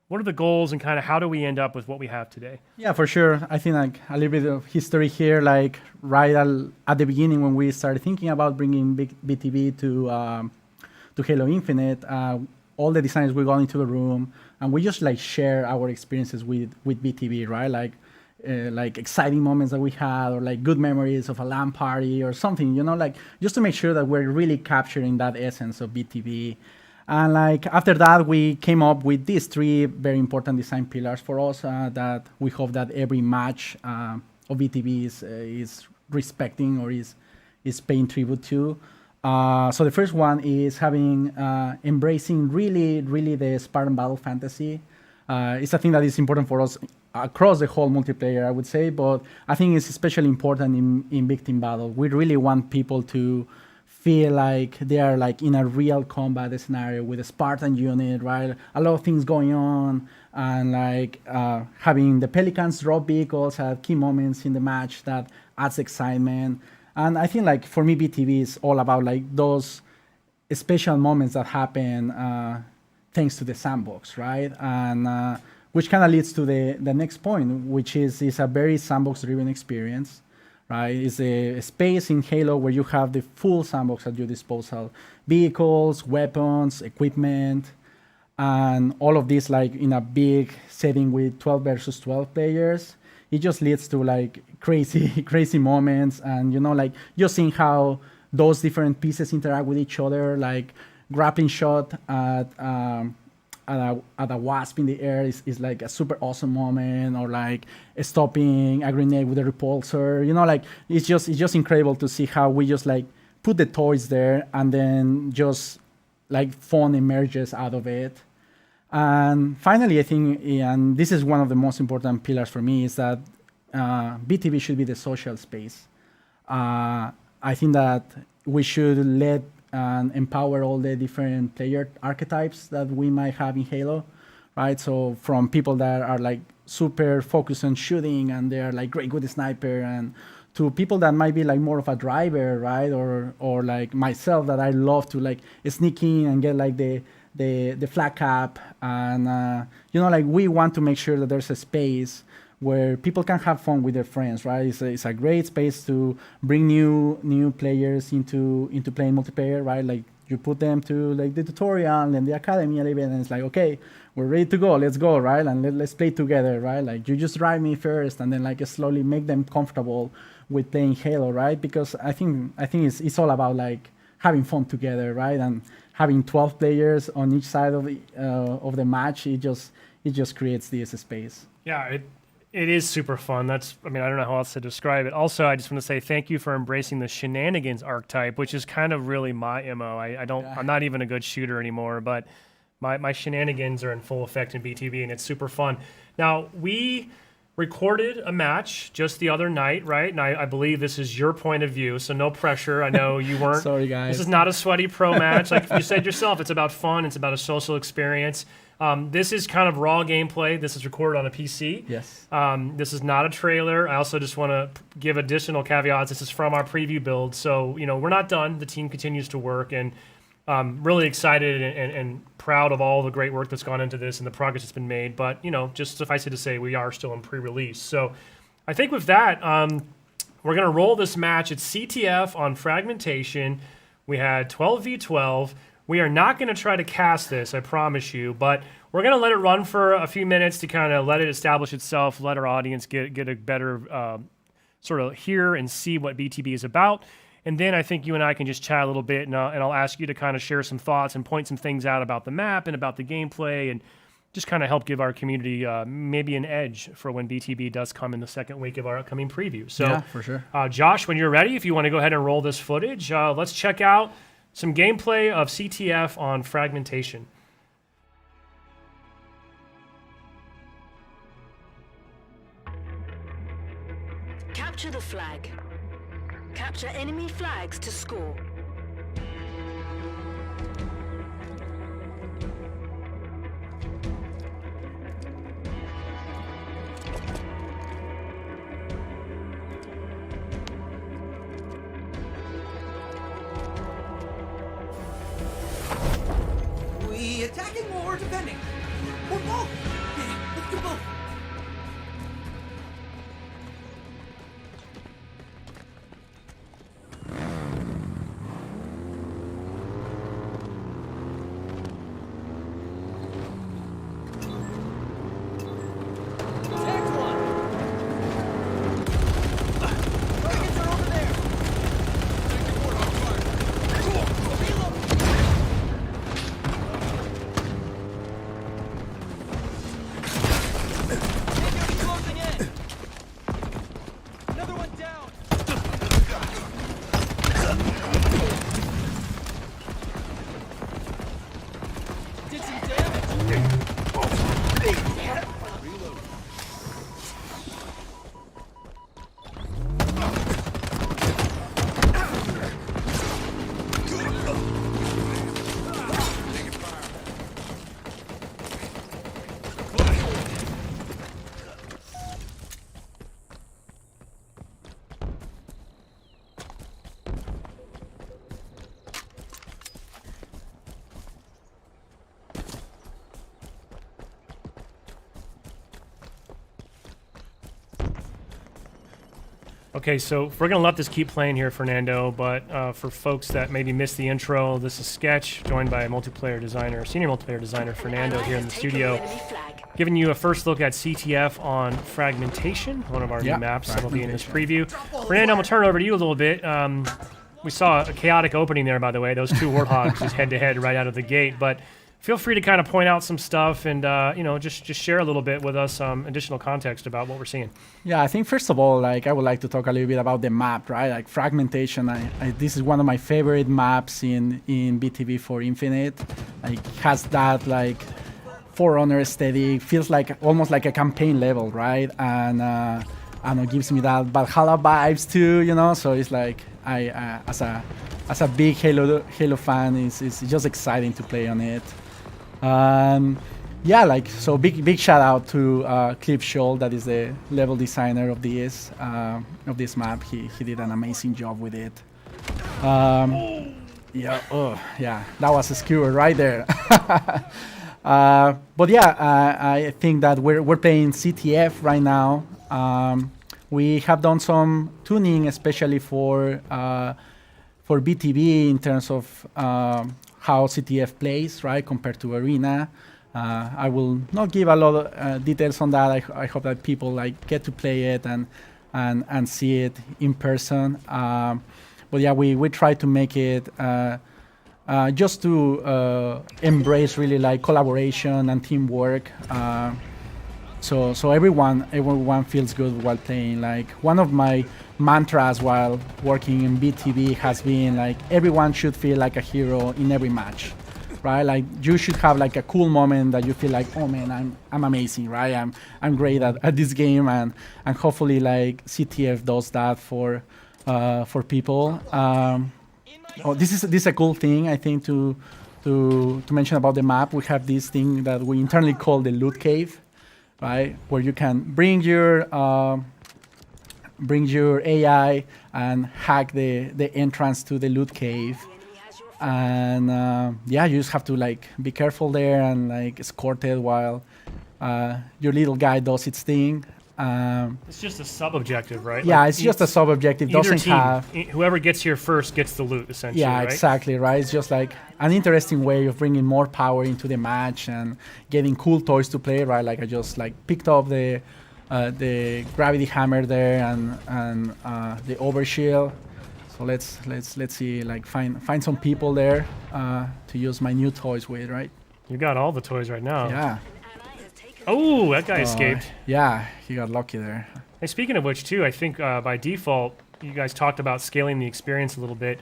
what are the goals and kind of how do we end up with what we have today? Yeah, for sure. I think like a little bit of history here, like right at the beginning when we started thinking about bringing BTB to Halo Infinite, all the designers we got into the room and we just like share our experiences with BTB, right? Like exciting moments that we had or like good memories of a LAN party or something, like just to make sure that we're really capturing that essence of BTB. And like after that, we came up with these three very important design pillars for us that we hope that every match of BTB is respecting or is paying tribute to. So the first one is having embracing really the Spartan battle fantasy. It's a thing that is important for us across the whole multiplayer, I would say, but I think it's especially important in big team battle. We really want people to feel like they are like in a real combat scenario with a Spartan unit, right? A lot of things going on, and like having the Pelicans drop vehicles at key moments in the match that adds excitement. And I think like for me, BTB is all about like those special moments that happen thanks to the sandbox, right? And which kind of leads to the next point, which is a very sandbox-driven experience, right? It's a space in Halo where you have the full sandbox at your disposal, vehicles, weapons, equipment, and all of this like in a big setting with 12 versus 12 players. It just leads to like crazy moments, and like just seeing how those different pieces interact with each other, like grappling shot at a wasp in the air is like a super awesome moment, or like stopping a grenade with a repulsor. Like it's just incredible to see how we just like put the toys there, and then just like fun emerges out of it. And finally, I think, and this is one of the most important pillars for me, is that BTB should be the social space. I think that we should let and empower all the different player archetypes that we might have in Halo, right? So from people that are like super focused on shooting and they're like great good sniper, and to people that might be like more of a driver, right? Or like myself, that I love to like sneak in and get like the flag cap, and like we want to make sure that there's a space where people can have fun with their friends, right? It's a great space to bring new players into playing multiplayer, right? Like you put them to like the tutorial and then the academy a little bit, and it's like, okay, we're ready to go, let's go, right? And let's play together, right? Like you just drive me first, and then like slowly make them comfortable with playing Halo, right? Because I think it's all about like having fun together, right? And having 12 players on each side of the match, it just creates this space. Yeah, it is super fun. I don't know how else to describe it. Also, I just want to say thank you for embracing the shenanigans archetype, which is kind of really my MO. I'm not even a good shooter anymore, but my shenanigans are in full effect in BTB, and it's super fun. Now, we recorded a match just the other night, right? And I believe this is your point of view, so no pressure. I know you weren't. Sorry, guys. This is not a sweaty pro match. Like you said yourself, it's about fun. It's about a social experience. This is kind of raw gameplay. This is recorded on a PC. Yes. This is not a trailer. I also just want to give additional caveats. This is from our preview build. So, we're not done. The team continues to work, and really excited and proud of all the great work that's gone into this and the progress that's been made. But, just suffice it to say, we are still in pre-release. So I think with that, we're going to roll this match. It's CTF on Fragmentation. We had 12v12. We are not going to try to cast this, I promise you, but we're going to let it run for a few minutes to kind of let it establish itself, let our audience get a better sort of hear and see what BTB is about. And then I think you and I can just chat a little bit, and I'll ask you to kind of share some thoughts and point some things out about the map and about the gameplay, and just kind of help give our community maybe an edge for when BTB does come in the second week of our upcoming preview. So, yeah, for sure. Josh, when you're ready, if you want to go ahead and roll this footage, let's check out some gameplay of CTF on Fragmentation. Capture the flag. Capture enemy flags to score. We attacking or defending? Or both? Yeah, let's do both. Okay, so we're going to let this keep playing here, Fernando, but for folks that maybe missed the intro, this is Sketch, joined by senior multiplayer designer Fernando here in the studio, giving you a first look at CTF on Fragmentation, one of our new maps that'll be in this preview. Fernando, I'm going to turn it over to you a little bit. We saw a chaotic opening there, by the way, those two Warthogs just head-to-head right out of the gate, but feel free to kind of point out some stuff and, just share a little bit with us some additional context about what we're seeing. Yeah, I think first of all, like I would like to talk a little bit about the map, right? Like Fragmentation, this is one of my favorite maps in BTV for Infinite. Like has that like Forerunner aesthetic, feels like almost like a campaign level, right? And I don't know, gives me that Valhalla vibes too, So it's like as a big Halo fan, it's just exciting to play on it. Yeah, like so big shout out to Cliff Scholl, that is the level designer of this map. He did an amazing job with it. Yeah, that was a skewer right there. But yeah, I think that we're playing CTF right now. We have done some tuning, especially for BTB in terms of how CTF plays, right, compared to Arena. I will not give a lot of details on that. I hope that people like get to play it and see it in person. But yeah, we try to make it just to embrace really like collaboration and teamwork. So everyone feels good while playing. Like one of my mantras while working in BTB has been like everyone should feel like a hero in every match, right? Like you should have like a cool moment that you feel like, oh man, I'm amazing, right? I'm great at this game, and hopefully like CTF does that for people. This is a cool thing I think to mention about the map. We have this thing that we internally call the loot cave, right? Where you can bring your AI and hack the entrance to the loot cave, and yeah, you just have to like be careful there and like escort it while your little guy does its thing. It's just a sub-objective, right? Yeah, like it's just a sub-objective. Doesn't have whoever gets here first gets the loot, essentially. Yeah, right? exactly, right? It's just like an interesting way of bringing more power into the match and getting cool toys to play, right? Like I just like picked up the gravity hammer there and the overshield. So let's see, like find some people there to use my new toys with, right? You got all the toys right now. Yeah. Oh, that guy escaped. Yeah, he got lucky there. Hey, speaking of which, too, I think by default, you guys talked about scaling the experience a little bit.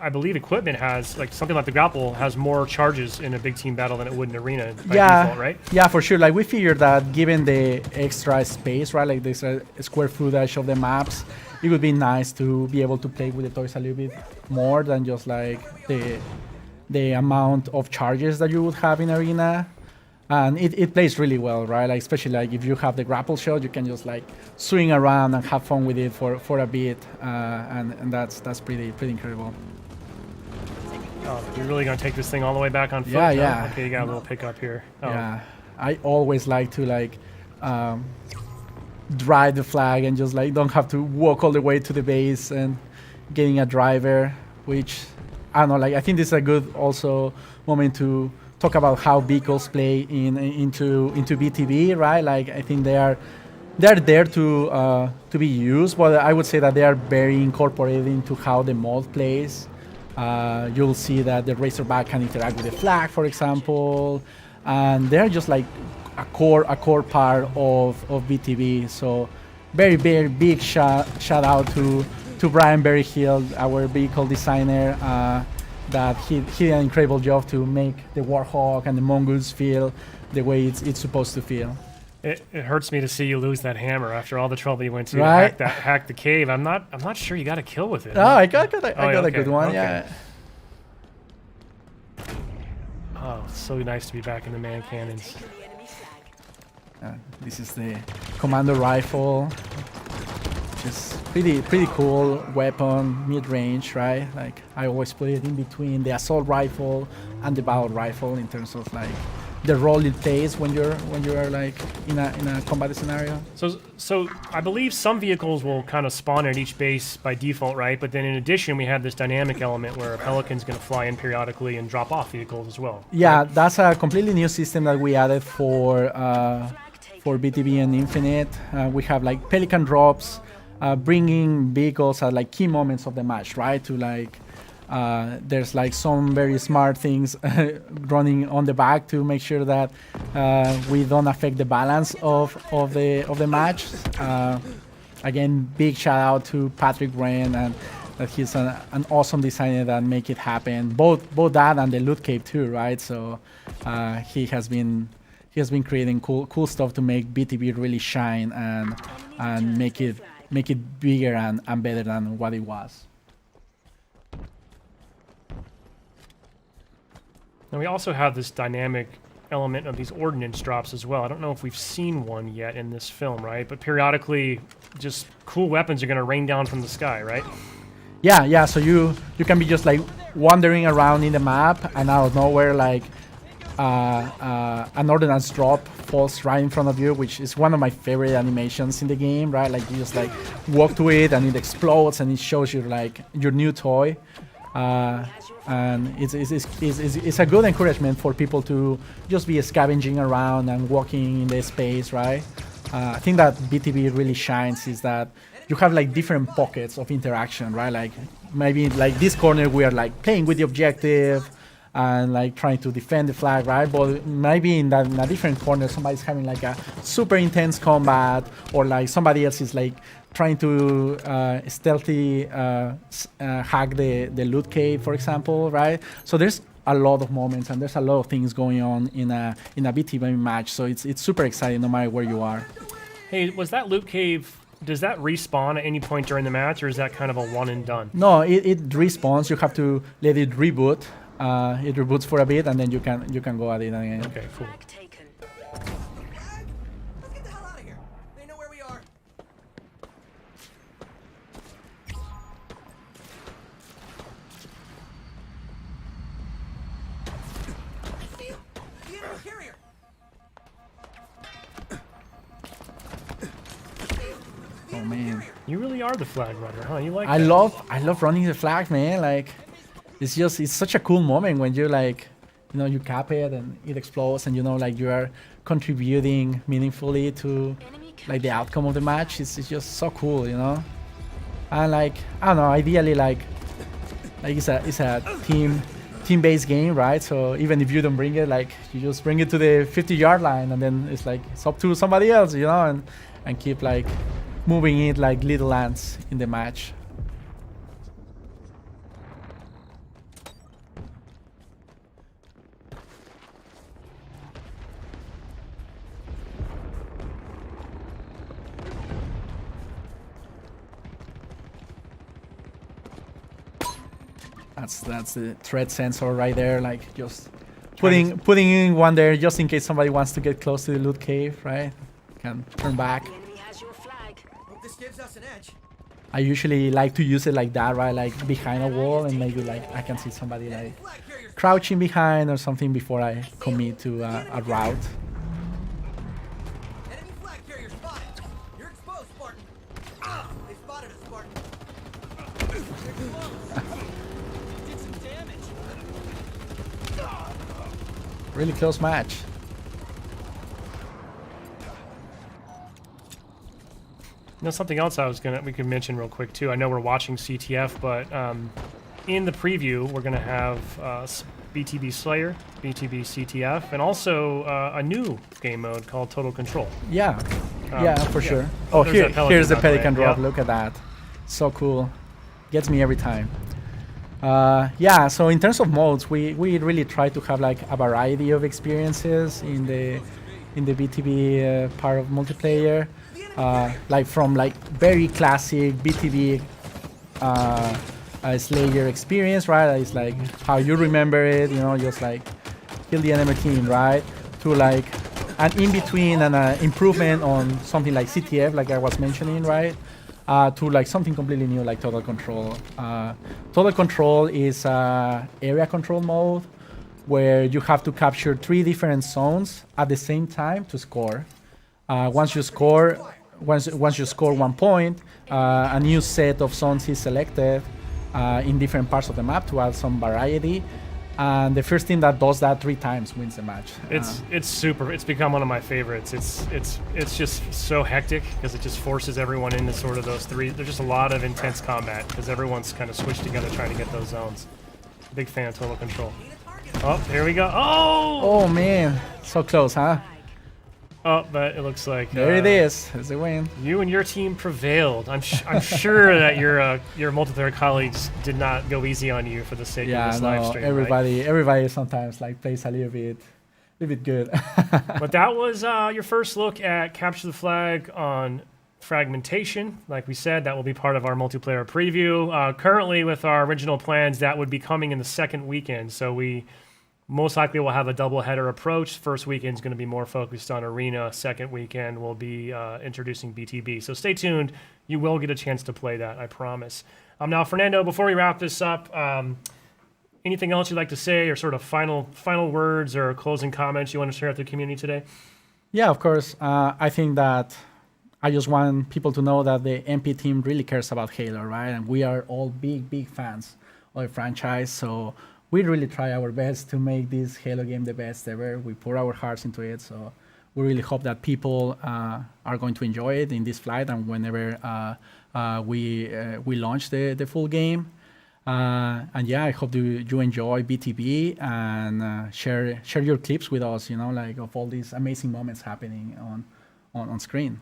I believe equipment has, like something like the grapple, has more charges in a big team battle than it would in arena by default, right? Yeah, for sure. Like we figured that given the extra space, right, like this square footage of the maps, it would be nice to be able to play with the toys a little bit more than just like the amount of charges that you would have in arena. And it plays really well, right? Like especially like if you have the grapple shot, you can just like swing around and have fun with it for a bit, and that's pretty incredible. Oh, you're really gonna take this thing all the way back on foot? Yeah, yeah. Okay, you got a little pickup here. Oh. Yeah, I always like to like drive the flag and just like don't have to walk all the way to the base and getting a driver, which I don't know. Like I think this is a good also moment to talk about how vehicles play into BTB, right? Like I think they're there to be used, but I would say that they are very incorporated into how the mod plays. You'll see that the Razorback can interact with the flag, for example, and they're just like a core part of BTB. So very big shout out to Brian Berryhill, our vehicle designer. That he did an incredible job to make the Warhawk and the Mongoose feel the way it's supposed to feel. It hurts me to see you lose that hammer after all the trouble you went to right? hack the cave. I'm not sure you got a kill with it. Oh, I got a good one. Okay. Yeah. Oh, it's so nice to be back in the man cannons. This is the Commando rifle. Just pretty cool weapon, mid-range, right? Like I always put it in between the assault rifle and the battle rifle in terms of like the role it plays when you're like in a combat scenario. So I believe some vehicles will kind of spawn at each base by default, right? But then in addition, we have this dynamic element where a Pelican's going to fly in periodically and drop off vehicles as well. Yeah, that's a completely new system that we added for BTB and Infinite. We have like Pelican drops, bringing vehicles at like key moments of the match, right? To like, there's like some very smart things running on the back to make sure that we don't affect the balance of the match. Again, big shout out to Patrick Wren, and that he's an awesome designer that make it happen. Both that and the loot cave too, right? So he has been creating cool stuff to make BTB really shine and make it bigger and better than what it was. Now we also have this dynamic element of these ordnance drops as well. I don't know if we've seen one yet in this film, right? But periodically, just cool weapons are going to rain down from the sky, right? Yeah. So you can be just like wandering around in the map, and out of nowhere, like an ordnance drop falls right in front of you, which is one of my favorite animations in the game, right? Like you just like walk to it, and it explodes, and it shows you like your new toy. And it's a good encouragement for people to just be scavenging around and walking in the space, right? I think that BTB really shines is that you have like different pockets of interaction, right? Like maybe like this corner we are like playing with the objective and like trying to defend the flag, right? But maybe in a different corner somebody's having like a super intense combat, or like somebody else is like trying to stealthy hack the loot cave, for example, right? So there's a lot of moments and there's a lot of things going on in a BTB match. So it's super exciting no matter where you are. Hey, was that loot cave, does that respawn at any point during the match, or is that kind of a one and done? No, it respawns. You have to let it reboot. It reboots for a bit, and then you can go at it again. Okay, cool. Let's get the hell out of here. They know where we are. The enemy carrier. Oh man, You really are the flag runner, huh? You like I that? love running the flag, man. Like it's such a cool moment when you like, you know, you cap it and it explodes, and you know, like you are contributing meaningfully to like the outcome of the match. It's just so cool, you know. And like I don't know, ideally like it's a team-based game, right? So even if you don't bring it, like you just bring it to the 50-yard line, and then it's like it's up to somebody else, you know, and keep like moving it like little ants in the match. That's the threat sensor right there, like just putting in one there just in case somebody wants to get close to the loot cave, right? Can turn back. The enemy has your flag. Hope this gives us an edge. I usually like to use it like that, right? Like behind a wall, and maybe like I can see somebody like Flag carriers. crouching behind or something before I commit to a route. Enemy flag carrier spotted. You're exposed, Spartan. Ah, they spotted us, Spartan. Did some damage. Really close match. You know, something else we could mention real quick too. I know we're watching CTF, but in the preview we're gonna have BTB Slayer, BTB CTF, and also a new game mode called Total Control. Yeah, yeah, for yeah. sure. Oh, There's that here's the Pelican, by the way. Pelican drop. Yeah. Look at that, so cool. Gets me every time. Yeah. So in terms of modes, we really try to have like a variety of experiences in the BTB part of multiplayer. Like from like very classic BTB Slayer experience, right? It's like how you remember it, you know, just like kill the enemy team, right? To like an in between and an improvement on something like CTF, like I was mentioning, right? To like something completely new like Total Control. Total Control is area control mode. where you have to capture 3 different zones at the same time to score. Once you score 1 point, a new set of zones is selected in different parts of the map to add some variety. And the first team that does that 3 times wins the match. It's super. It's become one of my favorites. It's just so hectic because it just forces everyone into sort of those 3. There's just a lot of intense combat because everyone's kind of switched together trying to get those zones. Big fan of Total Control. Oh, here we go. Oh man, so close, huh? Oh, but it looks like there it is. It's a win. You and your team prevailed. I'm sure that your multiplayer colleagues did not go easy on you for the sake of this live stream. Everybody sometimes like plays a little bit good. But that was your first look at Capture the Flag on Fragmentation. Like we said, that will be part of our multiplayer preview. Currently, with our original plans, that would be coming in the second weekend. So we most likely will have a double-header approach. First weekend is going to be more focused on Arena. Second weekend will be introducing BTB. So stay tuned. You will get a chance to play that, I promise. Now, Fernando, before we wrap this up, anything else you'd like to say or sort of final words or closing comments you want to share with the community today? Yeah, of course. I think that I just want people to know that the MP team really cares about Halo, right? And we are all big fans of the franchise. So we really try our best to make this Halo game the best ever. We pour our hearts into it, so we really hope that people are going to enjoy it in this flight and whenever we launch the full game. And yeah, I hope you enjoy BTB and share your clips with us, like of all these amazing moments happening on screen.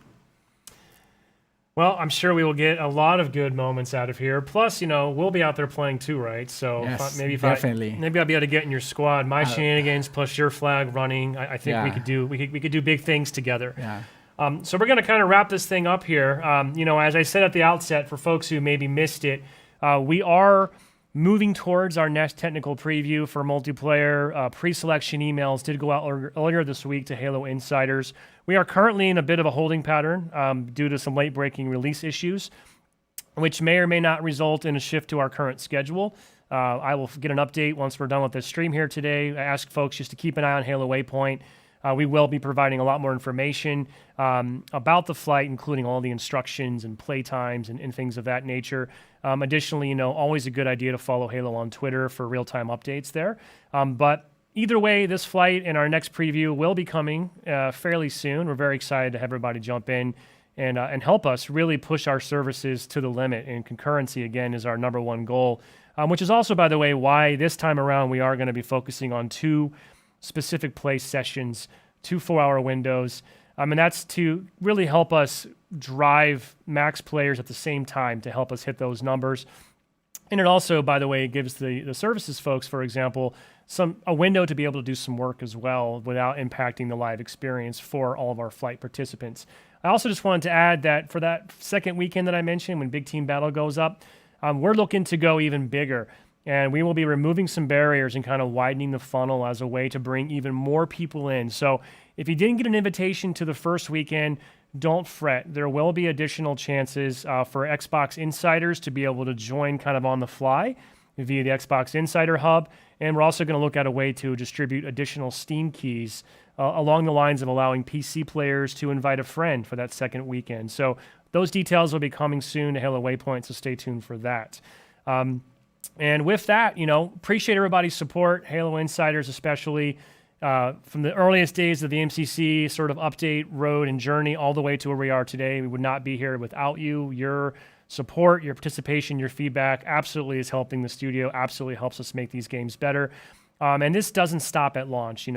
Well, I'm sure we will get a lot of good moments out of here. Plus, we'll be out there playing too, right? So yes, maybe I'll be able to get in your squad. My shenanigans plus your flag running. I think we could do big things together. Yeah. So we're going to kind of wrap this thing up here. As I said at the outset, for folks who maybe missed it, we are moving towards our next technical preview for multiplayer. Pre-selection emails did go out earlier this week to Halo Insiders. We are currently in a bit of a holding pattern due to some late-breaking release issues, which may or may not result in a shift to our current schedule. I will get an update once we're done with this stream here today. I ask folks just to keep an eye on Halo Waypoint. We will be providing a lot more information about the flight, including all the instructions and play times and things of that nature. Additionally, always a good idea to follow Halo on Twitter for real-time updates there. But either way, this flight and our next preview will be coming fairly soon. We're very excited to have everybody jump in and help us really push our services to the limit. And concurrency, again, is our number one goal, which is also, by the way, why this time around we are going to be focusing on 2 specific play sessions, 2 4-hour windows. And that's to really help us drive max players at the same time to help us hit those numbers. And it also, by the way, gives the services folks, for example, a window to be able to do some work as well without impacting the live experience for all of our flight participants. I also just wanted to add that for that second weekend that I mentioned, when Big Team Battle goes up, we're looking to go even bigger. And we will be removing some barriers and kind of widening the funnel as a way to bring even more people in. So if you didn't get an invitation to the first weekend, don't fret. There will be additional chances for Xbox Insiders to be able to join kind of on the fly via the Xbox Insider Hub. And we're also going to look at a way to distribute additional Steam keys along the lines of allowing PC players to invite a friend for that second weekend. So those details will be coming soon to Halo Waypoint, so stay tuned for that. And with that, appreciate everybody's support, Halo Insiders especially, from the earliest days of the MCC sort of update, road, and journey all the way to where we are today. We would not be here without you. Your support, your participation, your feedback absolutely is helping the studio, absolutely helps us make these games better. And this doesn't stop at launch.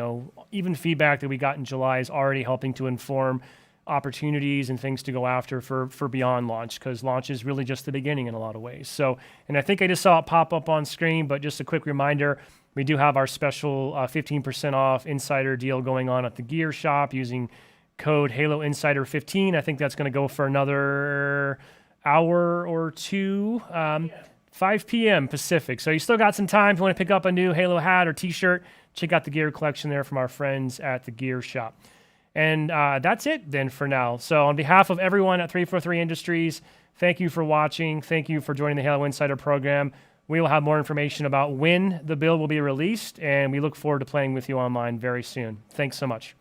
Even feedback that we got in July is already helping to inform opportunities and things to go after for beyond launch, because launch is really just the beginning in a lot of ways. So, and I think I just saw it pop up on screen, but just a quick reminder, we do have our special 15% off insider deal going on at the Gear Shop using code Halo Insider 15. I think that's going to go for another hour or 2, 5 p.m. Pacific. So you still got some time. If you want to pick up a new Halo hat or t-shirt, check out the gear collection there from our friends at the Gear Shop. And that's it then for now. So on behalf of everyone at 343 Industries, thank you for watching. Thank you for joining the Halo Insider program. We will have more information about when the build will be released, and we look forward to playing with you online very soon. Thanks so much.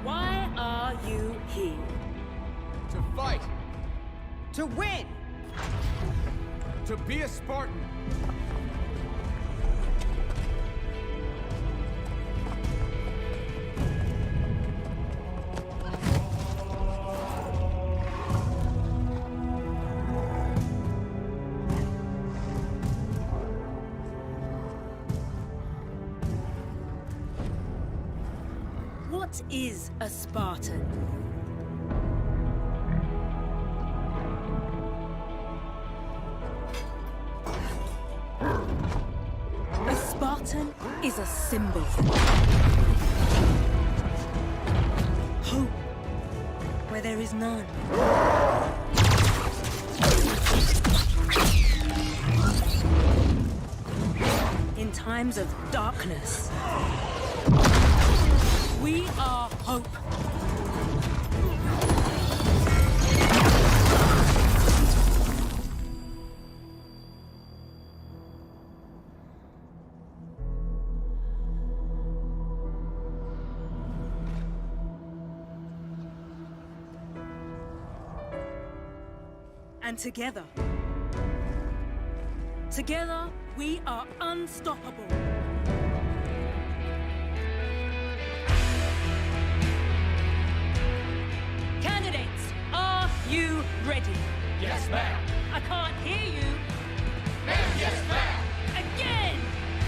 Why are you here? To fight. To win! To be a Spartan. What is a Spartan? A Spartan is a symbol. Hope where there is none. In times of darkness, we are hope. And together, we are unstoppable. Candidates, are you ready? Yes, ma'am. I can't hear you. Ma'am, yes, ma'am. Again!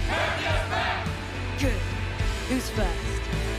Ma'am, yes, ma'am. Good. Who's first?